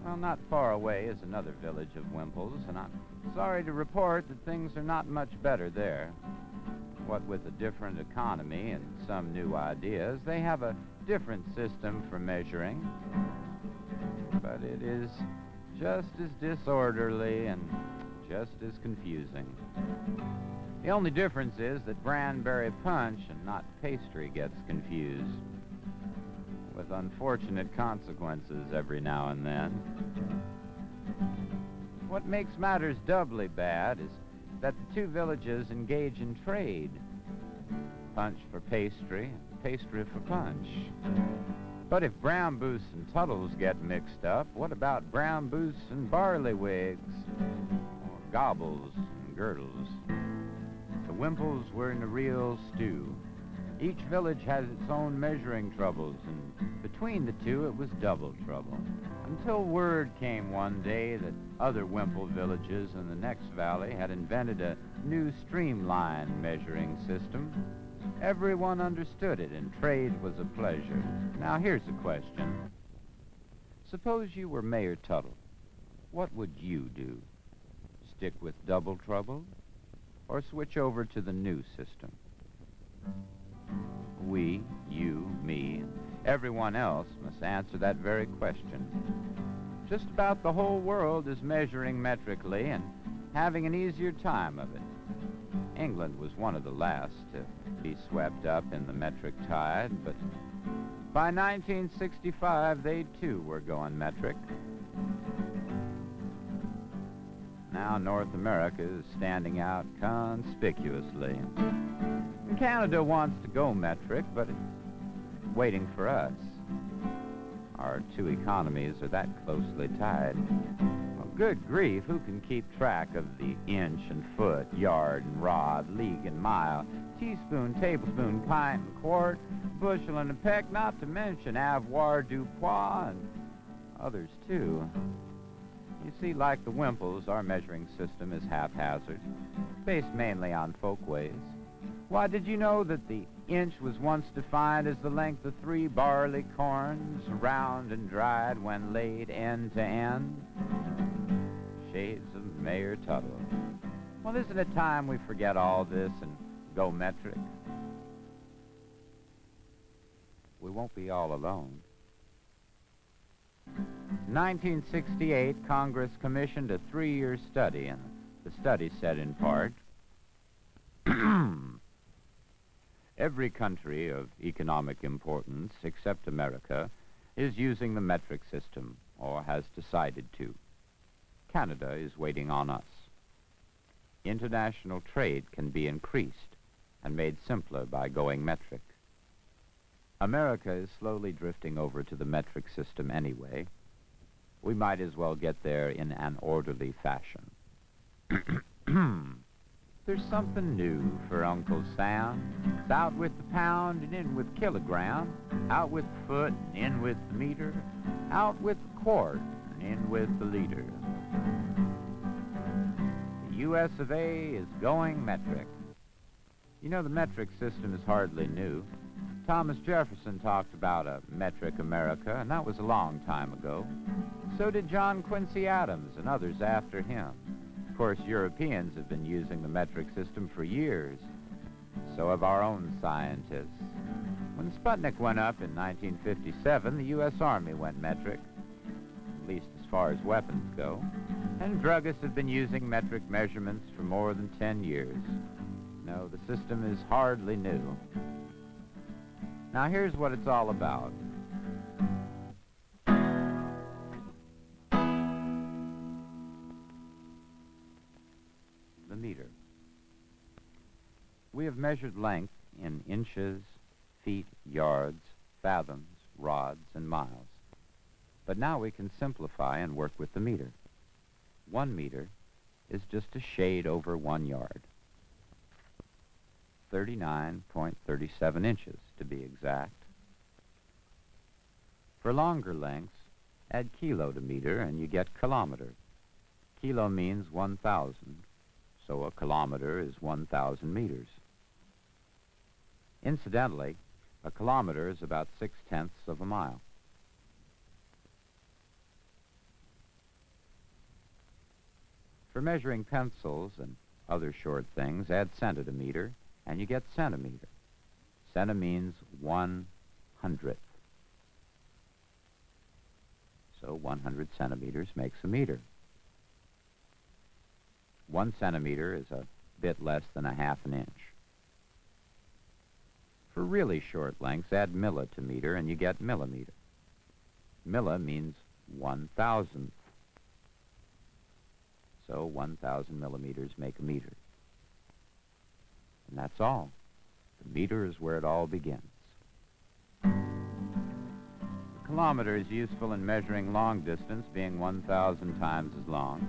Well, not far away is another village of Wimples, and I'm sorry to report that things are not much better there. What with a different economy and some new ideas, they have a different system for measuring. But it is just as disorderly and just as confusing. The only difference is that Branberry punch and not pastry gets confused, with unfortunate consequences every now and then. What makes matters doubly bad is that the 2 villages engage in trade. Punch for pastry, pastry for punch. But if bramboos and tuttles get mixed up, what about bramboos and barleywigs? Or gobbles and girdles? The Wimples were in a real stew. Each village has its own measuring troubles, and between the 2 it was double trouble. Until word came one day that other Wimple villages in the next valley had invented a new streamlined measuring system. Everyone understood it, and trade was a pleasure. Now, here's a question. Suppose you were Mayor Tuttle. What would you do? Stick with double trouble, or switch over to the new system? we, you, me, and everyone else must answer that very question. Just about the whole world is measuring metrically and having an easier time of it. England was one of the last to be swept up in the metric tide, but by 1965, they too were going metric. Now North America is standing out conspicuously. And Canada wants to go metric, but it's waiting for us. Our two economies are that closely tied. Well, good grief, who can keep track of the inch and foot, yard and rod, league and mile, teaspoon, tablespoon, pint and quart, bushel and a peck, not to mention avoir, du poids, and others too. You see, like the Wimples, our measuring system is haphazard, based mainly on folkways. Why, did you know that the inch was once defined as the length of 3 barley corns, round and dried when laid end to end? Shades of Mayor Tuttle. Well, isn't it time we forget all this and go metric? We won't be all alone. In 1968, Congress commissioned a 3-year study, and the study said in part, every country of economic importance, except America, is using the metric system, or has decided to. Canada is waiting on us. International trade can be increased and made simpler by going metric. America is slowly drifting over to the metric system anyway. We might as well get there in an orderly fashion. There's something new for Uncle Sam. It's out with the pound and in with kilogram, out with the foot and in with the meter, out with the quart and in with the liter. The U.S. of A. is going metric. You know, the metric system is hardly new. Thomas Jefferson talked about a metric America, and that was a long time ago. So did John Quincy Adams and others after him. Of course, Europeans have been using the metric system for years. So have our own scientists. When Sputnik went up in 1957, the U.S. Army went metric, at least as far as weapons go. And druggists have been using metric measurements for more than 10 years. No, the system is hardly new. Now, here's what it's all about. The meter. We have measured length in inches, feet, yards, fathoms, rods, and miles. But now we can simplify and work with the meter. 1 meter is just a shade over 1 yard. 39.37 inches, to be exact. For longer lengths, add kilo to meter and you get kilometer. Kilo means 1,000, so a kilometer is 1,000 meters. Incidentally, a kilometer is about 6/10 of a mile. For measuring pencils and other short things, add centi to meter, and you get centimeter. Centi means 1/100th. So 100 centimeters makes a meter. 1 centimeter is a bit less than a half an inch. For really short lengths, add milli to meter, and you get millimeter. Milli means 1,000th. So 1,000 millimeters make a meter. And that's all. The meter is where it all begins. The kilometer is useful in measuring long distance, being 1,000 times as long.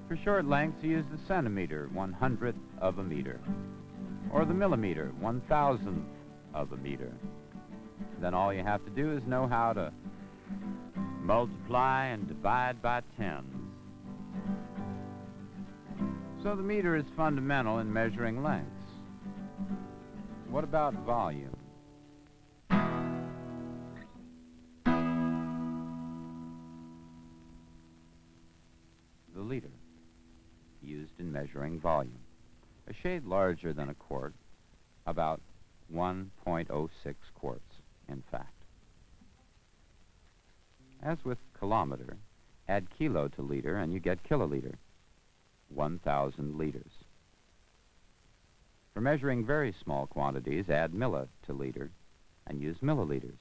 For short lengths, you use the centimeter, 1/100th of a meter. Or the millimeter, 1,000th of a meter. Then all you have to do is know how to multiply and divide by tens. So the meter is fundamental in measuring lengths. What about volume? The liter, used in measuring volume. A shade larger than a quart, about 1.06 quarts, in fact. As with kilometer, add kilo to liter and you get kiloliter, 1,000 liters. For measuring very small quantities, add milli to liter and use milliliters.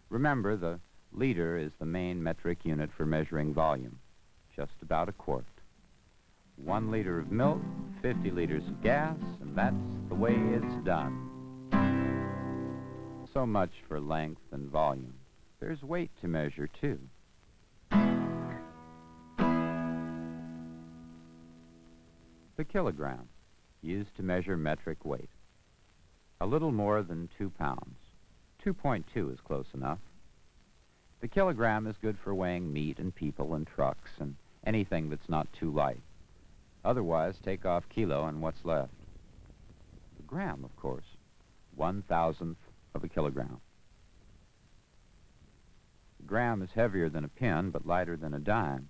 Remember, the liter is the main metric unit for measuring volume, just about a quart. 1 liter of milk, 50 liters of gas, and that's the way it's done. So much for length and volume. There's weight to measure, too. The kilogram, used to measure metric weight. A little more than 2 pounds. 2.2 is close enough. The kilogram is good for weighing meat and people and trucks and anything that's not too light. Otherwise, take off kilo and what's left? The gram, of course. 1,000th of a kilogram. The gram is heavier than a pin, but lighter than a dime.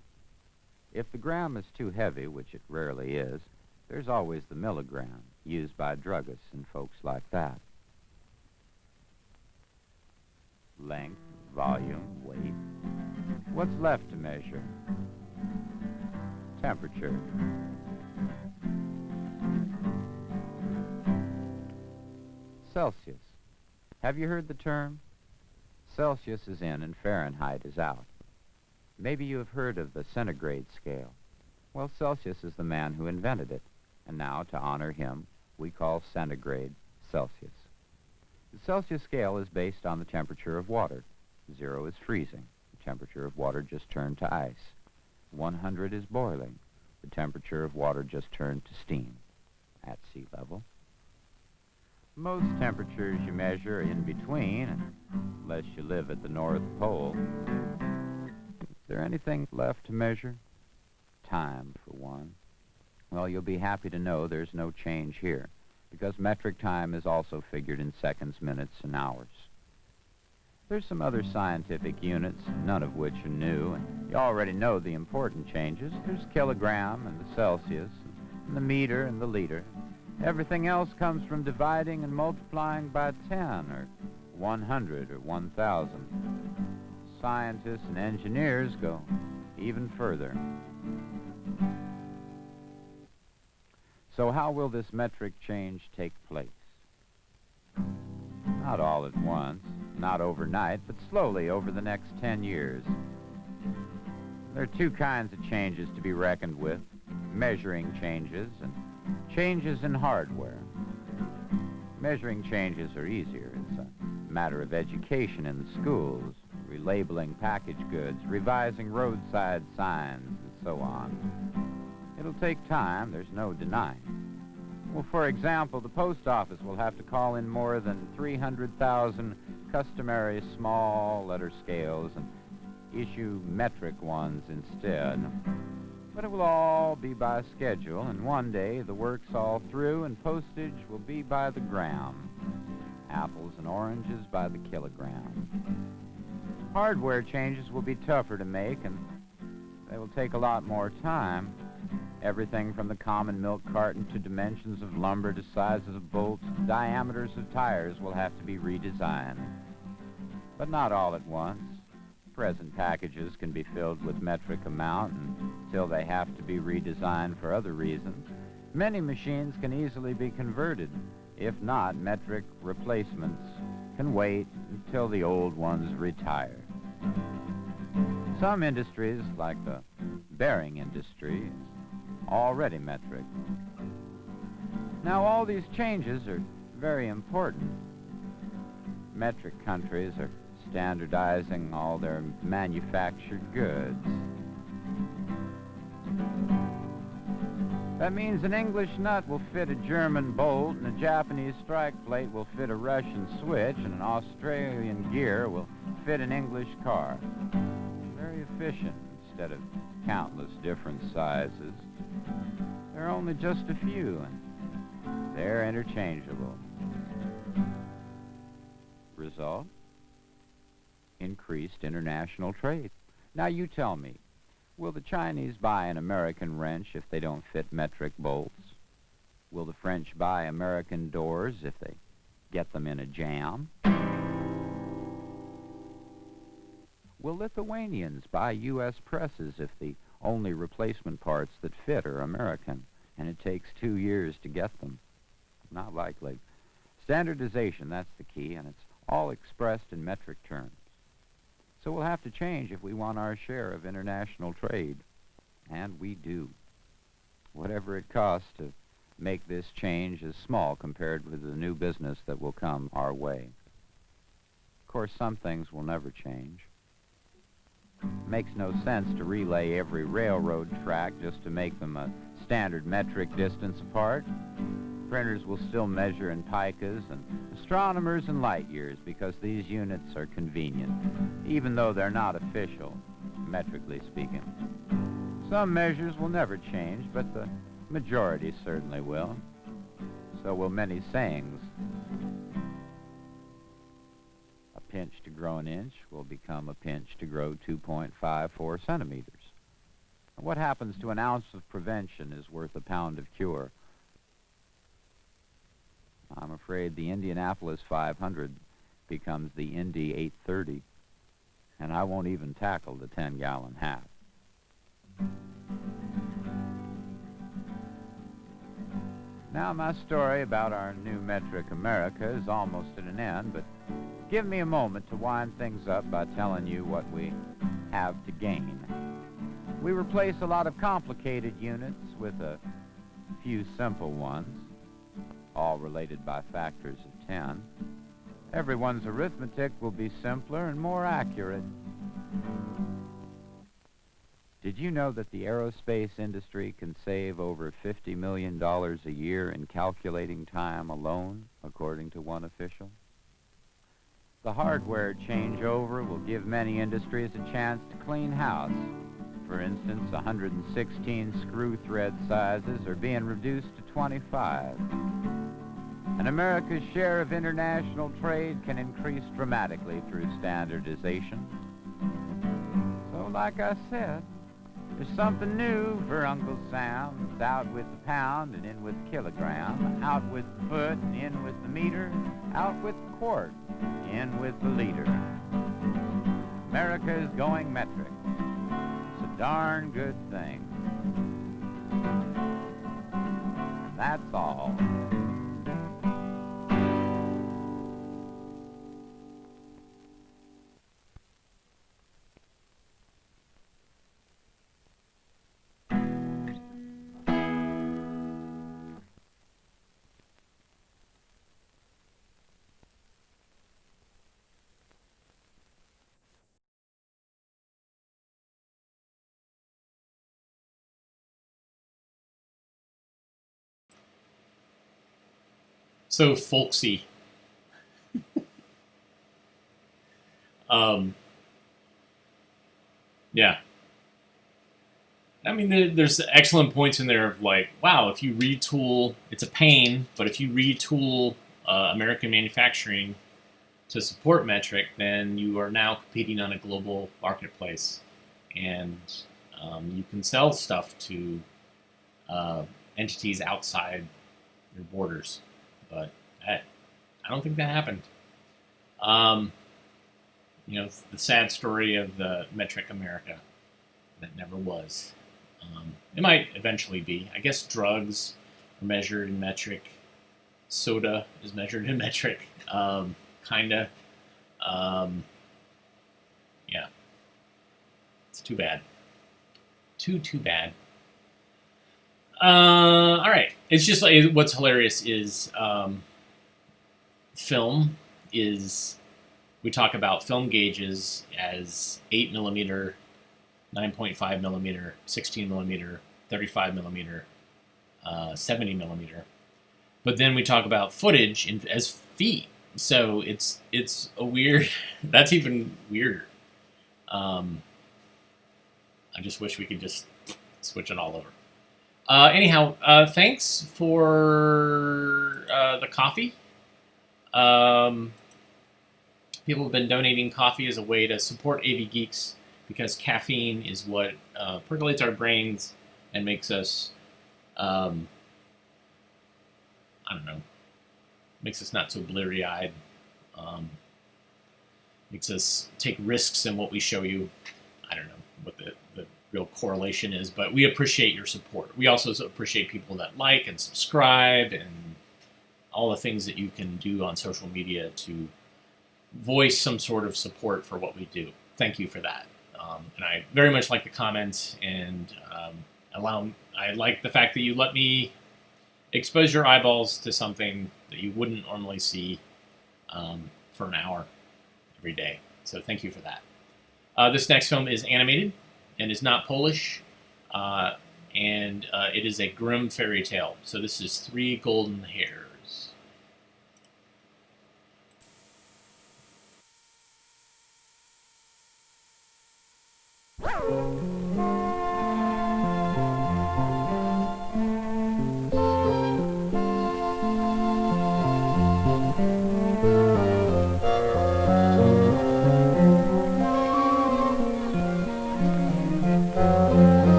If the gram is too heavy, which it rarely is, there's always the milligram, used by druggists and folks like that. Length, volume, weight. What's left to measure? Temperature. Celsius. Have you heard the term? Celsius is in and Fahrenheit is out. Maybe you have heard of the centigrade scale. Well, Celsius is the man who invented it, and now, to honor him, we call centigrade Celsius. The Celsius scale is based on the temperature of water. 0 is freezing. The temperature of water just turned to ice. 100 is boiling. The temperature of water just turned to steam at sea level. Most temperatures you measure are in between, unless you live at the North Pole. Is there anything left to measure? Time, for one. Well, you'll be happy to know there's no change here, because metric time is also figured in seconds, minutes, and hours. There's some other scientific units, none of which are new, and you already know the important changes. There's kilogram and the Celsius, and the meter and the liter. Everything else comes from dividing and multiplying by 10, or 100, or 1,000. Scientists and engineers go even further. So how will this metric change take place? Not all at once, not overnight, but slowly over the next 10 years. There are two kinds of changes to be reckoned with: measuring changes and changes in hardware. Measuring changes are easier. It's a matter of education in the schools, relabeling package goods, revising roadside signs, and so on. It'll take time, there's no denying. Well, for example, the post office will have to call in more than 300,000 customary small letter scales and issue metric ones instead. But it will all be by schedule, and one day the work's all through and postage will be by the gram. Apples and oranges by the kilogram. Hardware changes will be tougher to make, and they will take a lot more time. Everything from the common milk carton to dimensions of lumber to sizes of bolts to diameters of tires will have to be redesigned. But not all at once. Present packages can be filled with metric amount until they have to be redesigned for other reasons. Many machines can easily be converted. If not, metric replacements can wait until the old ones retire. Some industries, like the bearing industry, is already metric. Now, all these changes are very important. Metric countries are standardizing all their manufactured goods. That means an English nut will fit a German bolt, and a Japanese strike plate will fit a Russian switch, and an Australian gear will fit an English car. Very efficient instead of countless different sizes. There are only just a few, and they're interchangeable. Result? Increased international trade. Now you tell me, will the Chinese buy an American wrench if they don't fit metric bolts? Will the French buy American doors if they get them in a jam? Will Lithuanians buy U.S. presses if the only replacement parts that fit are American, and it takes 2 years to get them? Not likely. Standardization, that's the key, and it's all expressed in metric terms. So we'll have to change if we want our share of international trade. And we do. Whatever it costs to make this change is small compared with the new business that will come our way. Of course, some things will never change. It makes no sense to relay every railroad track just to make them a standard metric distance apart. Printers will still measure in picas and astronomers in light years because these units are convenient, even though they're not official, metrically speaking. Some measures will never change, but the majority certainly will. So will many sayings. A pinch to grow an inch will become a pinch to grow 2.54 centimeters. What happens to an ounce of prevention is worth a pound of cure. I'm afraid the Indianapolis 500 becomes the Indy 830, and I won't even tackle the 10-gallon hat. Now my story about our new metric America is almost at an end, but give me a moment to wind things up by telling you what we have to gain. We replace a lot of complicated units with a few simple ones, all related by factors of 10. Everyone's arithmetic will be simpler and more accurate. Did you know that the aerospace industry can save over $50 million a year in calculating time alone, according to one official? The hardware changeover will give many industries a chance to clean house. For instance, 116 screw thread sizes are being reduced to 25. And America's share of international trade can increase dramatically through standardization. So, like I said, there's something new for Uncle Sam. It's out with the pound and in with the kilogram, out with the foot and in with the meter, out with the quart, in with the liter. America is going metric. It's a darn good thing. And that's all. So folksy. Yeah. I mean, there's excellent points in there of like, wow, if you retool, it's a pain, but if you retool American manufacturing to support metric, then you are now competing on a global marketplace. And you can sell stuff to entities outside your borders. But I don't think that happened. You know, it's the sad story of the metric America that never was. It might eventually be. I guess drugs are measured in metric. Soda is measured in metric. Kinda. Yeah. It's too bad. Too bad. All right. It's just like what's hilarious is film is. We talk about film gauges as 8 millimeter, 9.5 millimeter, 16 millimeter, 35 millimeter, 70 millimeter. But then we talk about footage as feet. So it's a weird. That's even weirder. I just wish we could just switch it all over. Anyhow, thanks for the coffee. People have been donating coffee as a way to support AV Geeks because caffeine is what percolates our brains and makes us I don't know, makes us not so bleary-eyed, makes us take risks in what we show you. I don't know what the real correlation is, but we appreciate your support. We also appreciate people that like and subscribe and all the things that you can do on social media to voice some sort of support for what we do. Thank you for that. And I very much like the comments, and I like the fact that you let me expose your eyeballs to something that you wouldn't normally see for an hour every day. So thank you for that. This next film is animated and is not Polish, and it is a Grimm fairy tale. So this is Three Golden Hairs.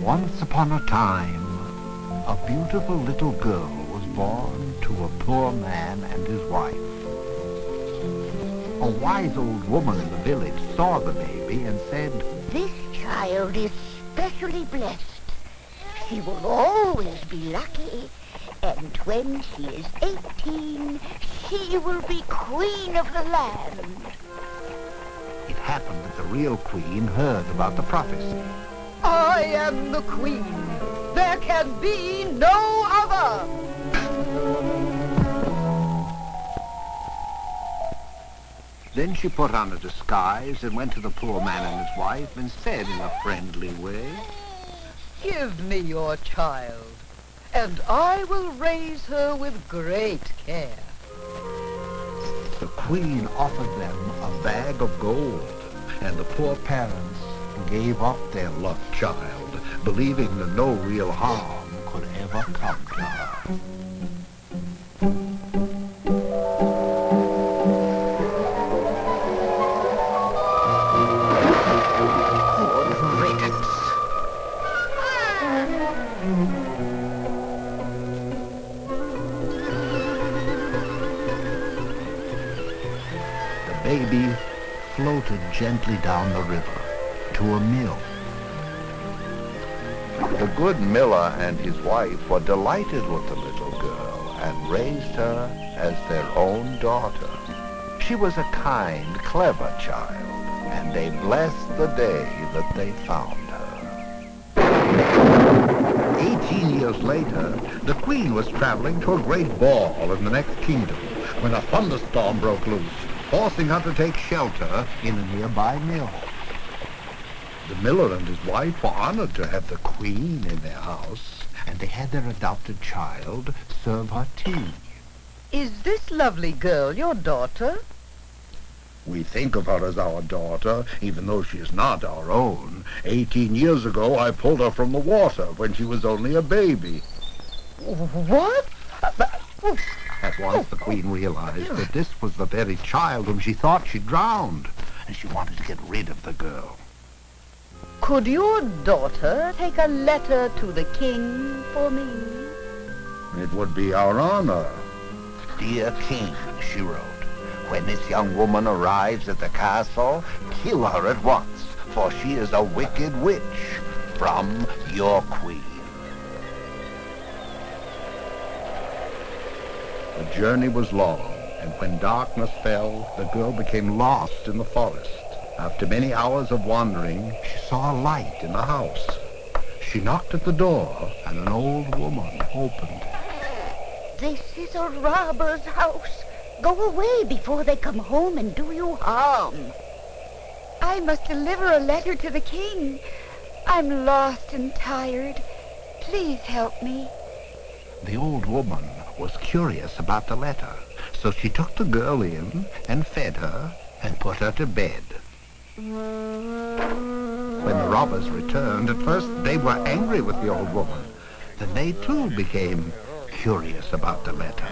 Once upon a time, a beautiful little girl was born to a poor man and his wife. A wise old woman in the village saw the baby and said, "This child is specially blessed. She will always be lucky, and when she is 18, she will be queen of the land." It happened that the real queen heard about the prophecy. I am the queen. There can be no other. Then she put on a disguise and went to the poor man and his wife and said in a friendly way, Give me your child, and I will raise her with great care. The queen offered them a bag of gold, and the poor parents gave up their loved child, believing that no real harm could ever come to her. Good riddance. The baby floated gently down the river to a mill. The good miller and his wife were delighted with the little girl and raised her as their own daughter. She was a kind, clever child, and they blessed the day that they found her. 18 years later, the queen was traveling to a great ball in the next kingdom when a thunderstorm broke loose, forcing her to take shelter in a nearby mill. The miller and his wife were honored to have the queen in their house, and they had their adopted child serve her tea. Is this lovely girl your daughter? We think of her as our daughter, even though she is not our own. 18 years ago, I pulled her from the water when she was only a baby. What? At once, the queen realized that this was the very child whom she thought she drowned, and she wanted to get rid of the girl. Could your daughter take a letter to the king for me? It would be our honor. Dear King, she wrote, when this young woman arrives at the castle, kill her at once, for she is a wicked witch from your queen. The journey was long, and when darkness fell, the girl became lost in the forest. After many hours of wandering, she saw a light in the house. She knocked at the door, and an old woman opened. This is a robber's house. Go away before they come home and do you harm. I must deliver a letter to the king. I'm lost and tired. Please help me. The old woman was curious about the letter, so she took the girl in and fed her and put her to bed. When the robbers returned, at first they were angry with the old woman. Then they too became curious about the letter.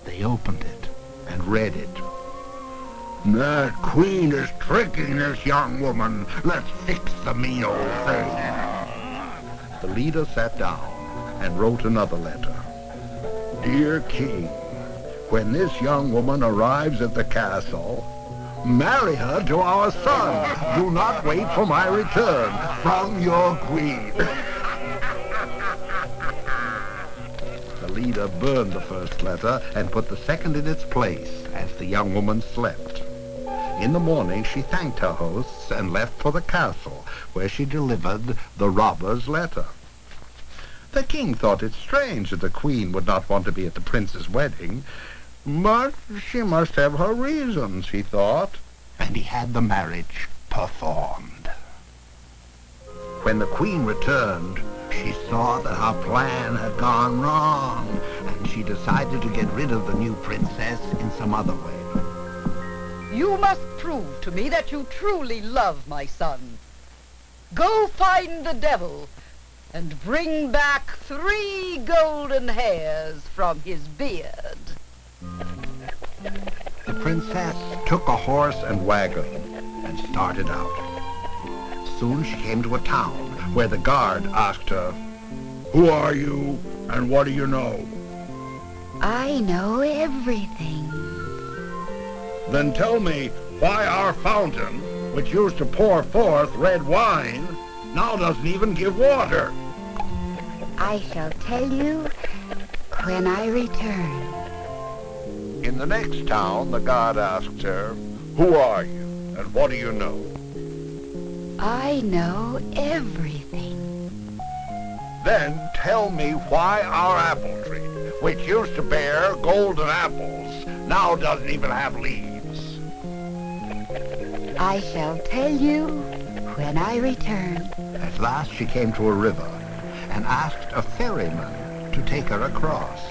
They opened it and read it. That queen is tricking this young woman. Let's fix the mean old thing. the leader sat down and wrote another letter. Dear King, when this young woman arrives at the castle, marry her to our son. Do not wait for my return. From your queen. The leader burned the first letter and put the second in its place as the young woman slept. In the morning, she thanked her hosts and left for the castle, where she delivered the robber's letter. The king thought it strange that the queen would not want to be at the prince's wedding, but she must have her reasons, he thought, and he had the marriage performed. When the queen returned, she saw that her plan had gone wrong, and she decided to get rid of the new princess in some other way. You must prove to me that you truly love my son. Go find the devil and bring back 3 golden hairs from his beard. The princess took a horse and wagon and started out. Soon she came to a town where the guard asked her, "Who are you and what do you know?" I know everything. Then tell me why our fountain, which used to pour forth red wine, now doesn't even give water. I shall tell you when I return. In the next town, the guard asked her, "Who are you and what do you know?" I know everything. Then tell me why our apple tree, which used to bear golden apples, now doesn't even have leaves. I shall tell you when I return. At last she came to a river and asked a ferryman to take her across.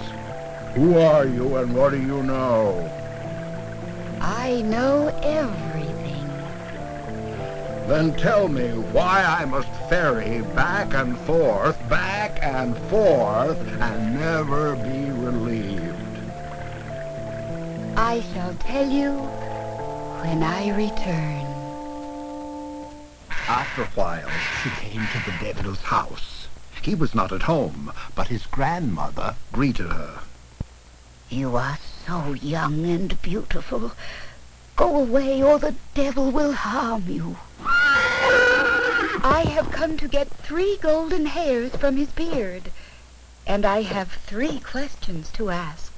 "Who are you and what do you know?" I know everything. Then tell me why I must ferry back and forth, and never be relieved. I shall tell you when I return. After a while, she came to the devil's house. He was not at home, but his grandmother greeted her. You are so young and beautiful. Go away or the devil will harm you. I have come to get 3 golden hairs from his beard, and I have 3 questions to ask.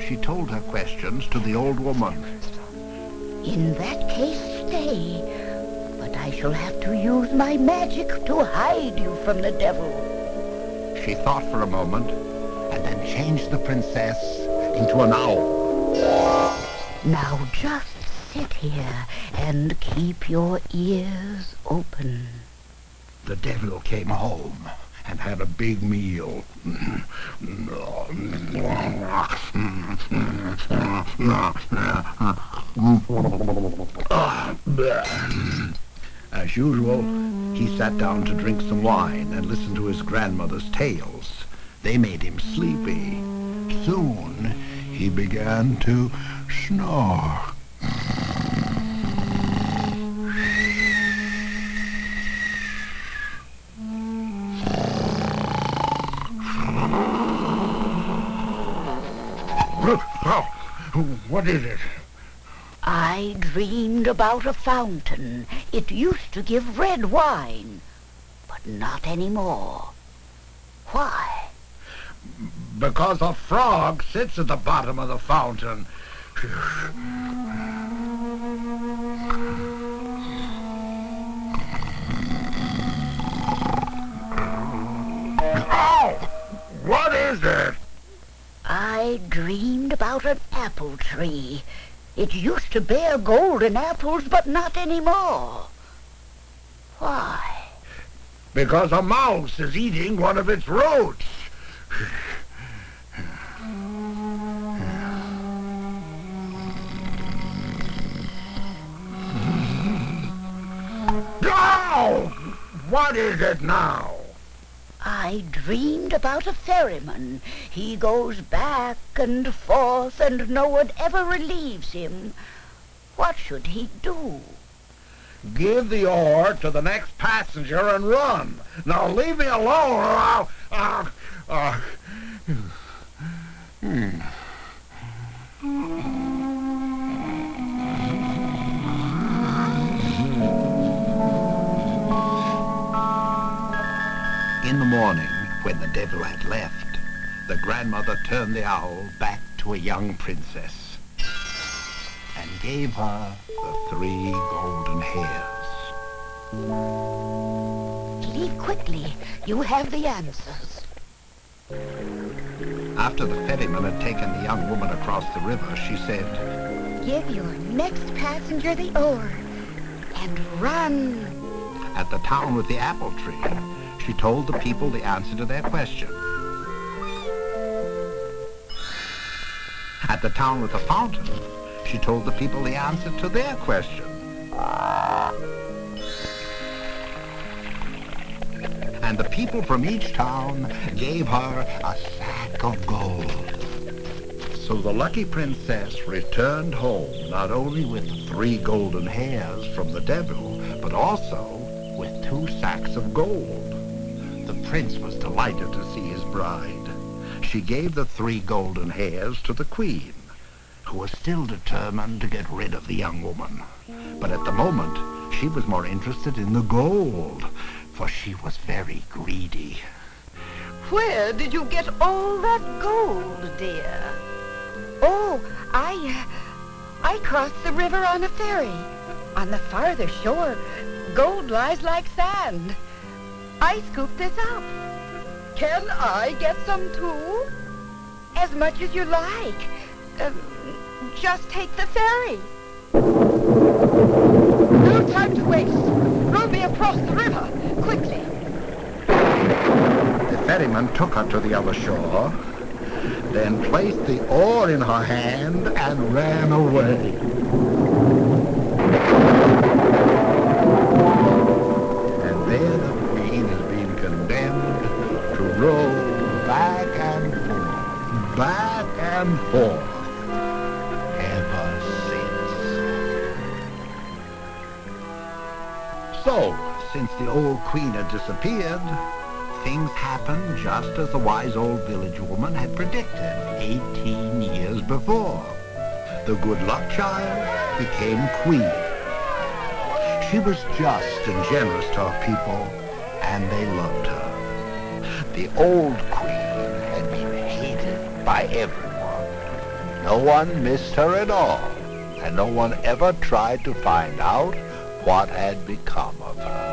She told her questions to the old woman. In that case, stay, but I shall have to use my magic to hide you from the devil. She thought for a moment, and then changed the princess into an owl. Now just sit here and keep your ears open. The devil came home and had a big meal. As usual, he sat down to drink some wine and listen to his grandmother's tales. They made him sleepy. Soon, he began to snore. What is it? I dreamed about a fountain. It used to give red wine, but not anymore. Why? Because a frog sits at the bottom of the fountain. Oh! What is it? I dreamed about an apple tree. It used to bear golden apples, but not anymore. Why? Because a mouse is eating one of its roots. No! What is it now? I dreamed about a ferryman. He goes back and forth, and no one ever relieves him. What should he do? Give the oar to the next passenger and run. Now leave me alone or I'll... In the morning, when the devil had left, the grandmother turned the owl back to a young princess and gave her the 3 golden hairs. Leave quickly. You have the answers. After the ferryman had taken the young woman across the river, she said, Give your next passenger the oar and run. at the town with the apple tree, she told the people the answer to their question. At the town with the fountain, she told the people the answer to their question. And the people from each town gave her a sack of gold. So the lucky princess returned home not only with 3 golden hairs from the devil, but also with 2 sacks of gold. The prince was delighted to see his bride. She gave the 3 golden hairs to the queen, who was still determined to get rid of the young woman. But at the moment, she was more interested in the gold, for she was very greedy. Where did you get all that gold, dear? Oh, I crossed the river on a ferry. On the farther shore, gold lies like sand. I scooped this up. Can I get some too? As much as you like. Just take the ferry. No time to waste. Row me across the river, quickly. The ferryman took her to the other shore, then placed the oar in her hand and ran away. And there the queen has been condemned to row back and forth, ever since. So, since the old queen had disappeared, things happened just as the wise old village woman had predicted 18 years before. The good luck child became queen. She was just and generous to her people, and they loved her. The old queen had been hated by everyone. No one missed her at all, and no one ever tried to find out what had become of her.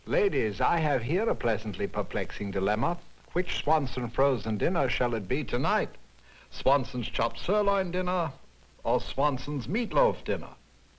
Ladies, I have here a pleasantly perplexing dilemma. Which Swanson frozen dinner shall it be tonight? Swanson's chopped sirloin dinner or Swanson's meatloaf dinner?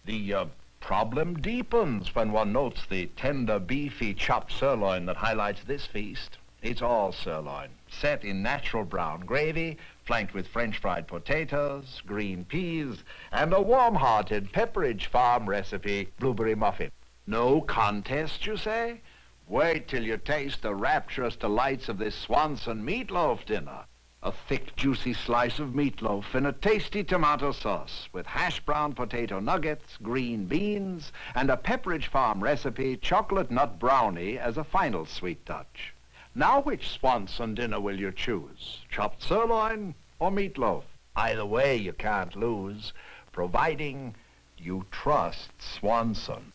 The problem deepens when one notes the tender, beefy chopped sirloin that highlights this feast. It's all sirloin, set in natural brown gravy, flanked with French fried potatoes, green peas, and a warm-hearted Pepperidge Farm recipe blueberry muffin. No contest, you say? Wait till you taste the rapturous delights of this Swanson meatloaf dinner. A thick, juicy slice of meatloaf in a tasty tomato sauce with hash brown potato nuggets, green beans, and a Pepperidge Farm recipe chocolate nut brownie as a final sweet touch. Now which Swanson dinner will you choose? Chopped sirloin or meatloaf? Either way, you can't lose, providing you trust Swanson.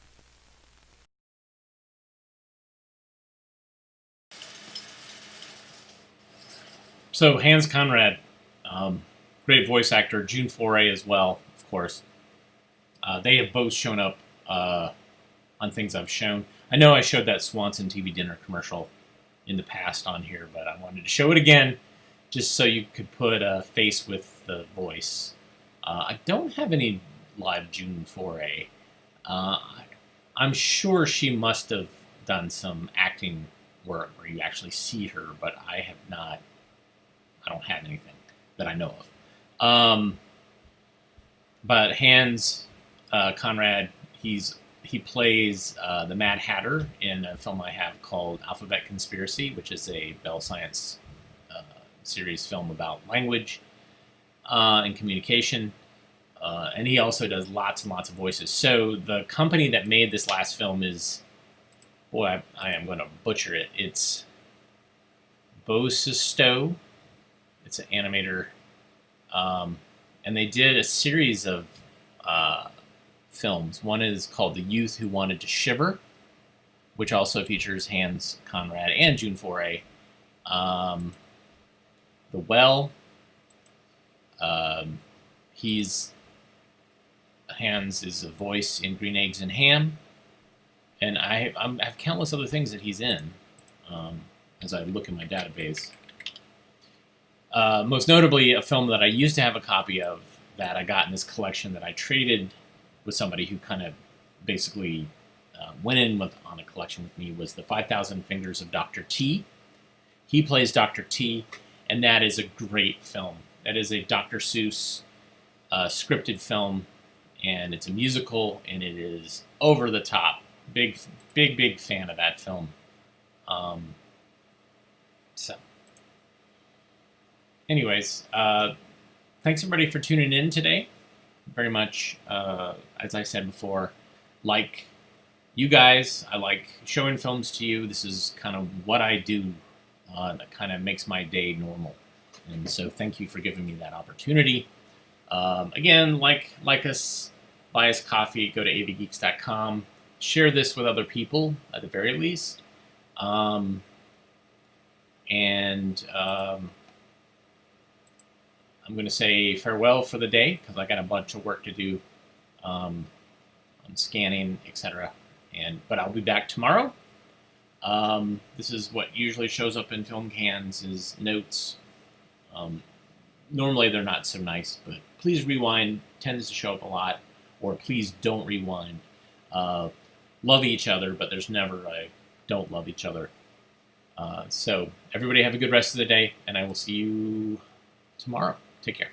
So Hans Conrad, great voice actor, June Foray as well, of course. They have both shown up on things I've shown. I know I showed that Swanson TV dinner commercial in the past on here, but I wanted to show it again just so you could put a face with the voice. I don't have any live June foray. I'm sure she must have done some acting work where you actually see her, but I have not. I don't have anything that I know of. But Hans Conrad, he plays the Mad Hatter in a film I have called Alphabet Conspiracy, which is a Bell Science series film about language and communication. And he also does lots and lots of voices. So the company that made this last film is, boy, I am going to butcher it. It's Bosisto. It's an animator. And they did a series of films. One is called The Youth Who Wanted to Shiver, which also features Hans Conrad and June Foray. The Well. Hans is a voice in Green Eggs and Ham. And I have countless other things that he's in as I look in my database. Most notably, a film that I used to have a copy of that I got in this collection that I traded with somebody who kind of basically went in on a collection with me was The 5,000 Fingers of Dr. T. He plays Dr. T, and that is a great film. That is a Dr. Seuss scripted film, and it's a musical, and it is over the top. Big fan of that film. Anyways, thanks everybody for tuning in today. Very much, as I said before, like you guys, I like showing films to you. This is kind of what I do. That kind of makes my day normal. And so thank you for giving me that opportunity. Again, like us, buy us coffee, go to avgeeks.com. Share this with other people, at the very least. I'm going to say farewell for the day, because I got a bunch of work to do on scanning, etc. But I'll be back tomorrow. This is what usually shows up in film cans is notes. Normally they're not so nice, but please rewind tends to show up a lot, or please don't rewind. Love each other, but there's never a don't love each other. So everybody have a good rest of the day, and I will see you tomorrow. Take care.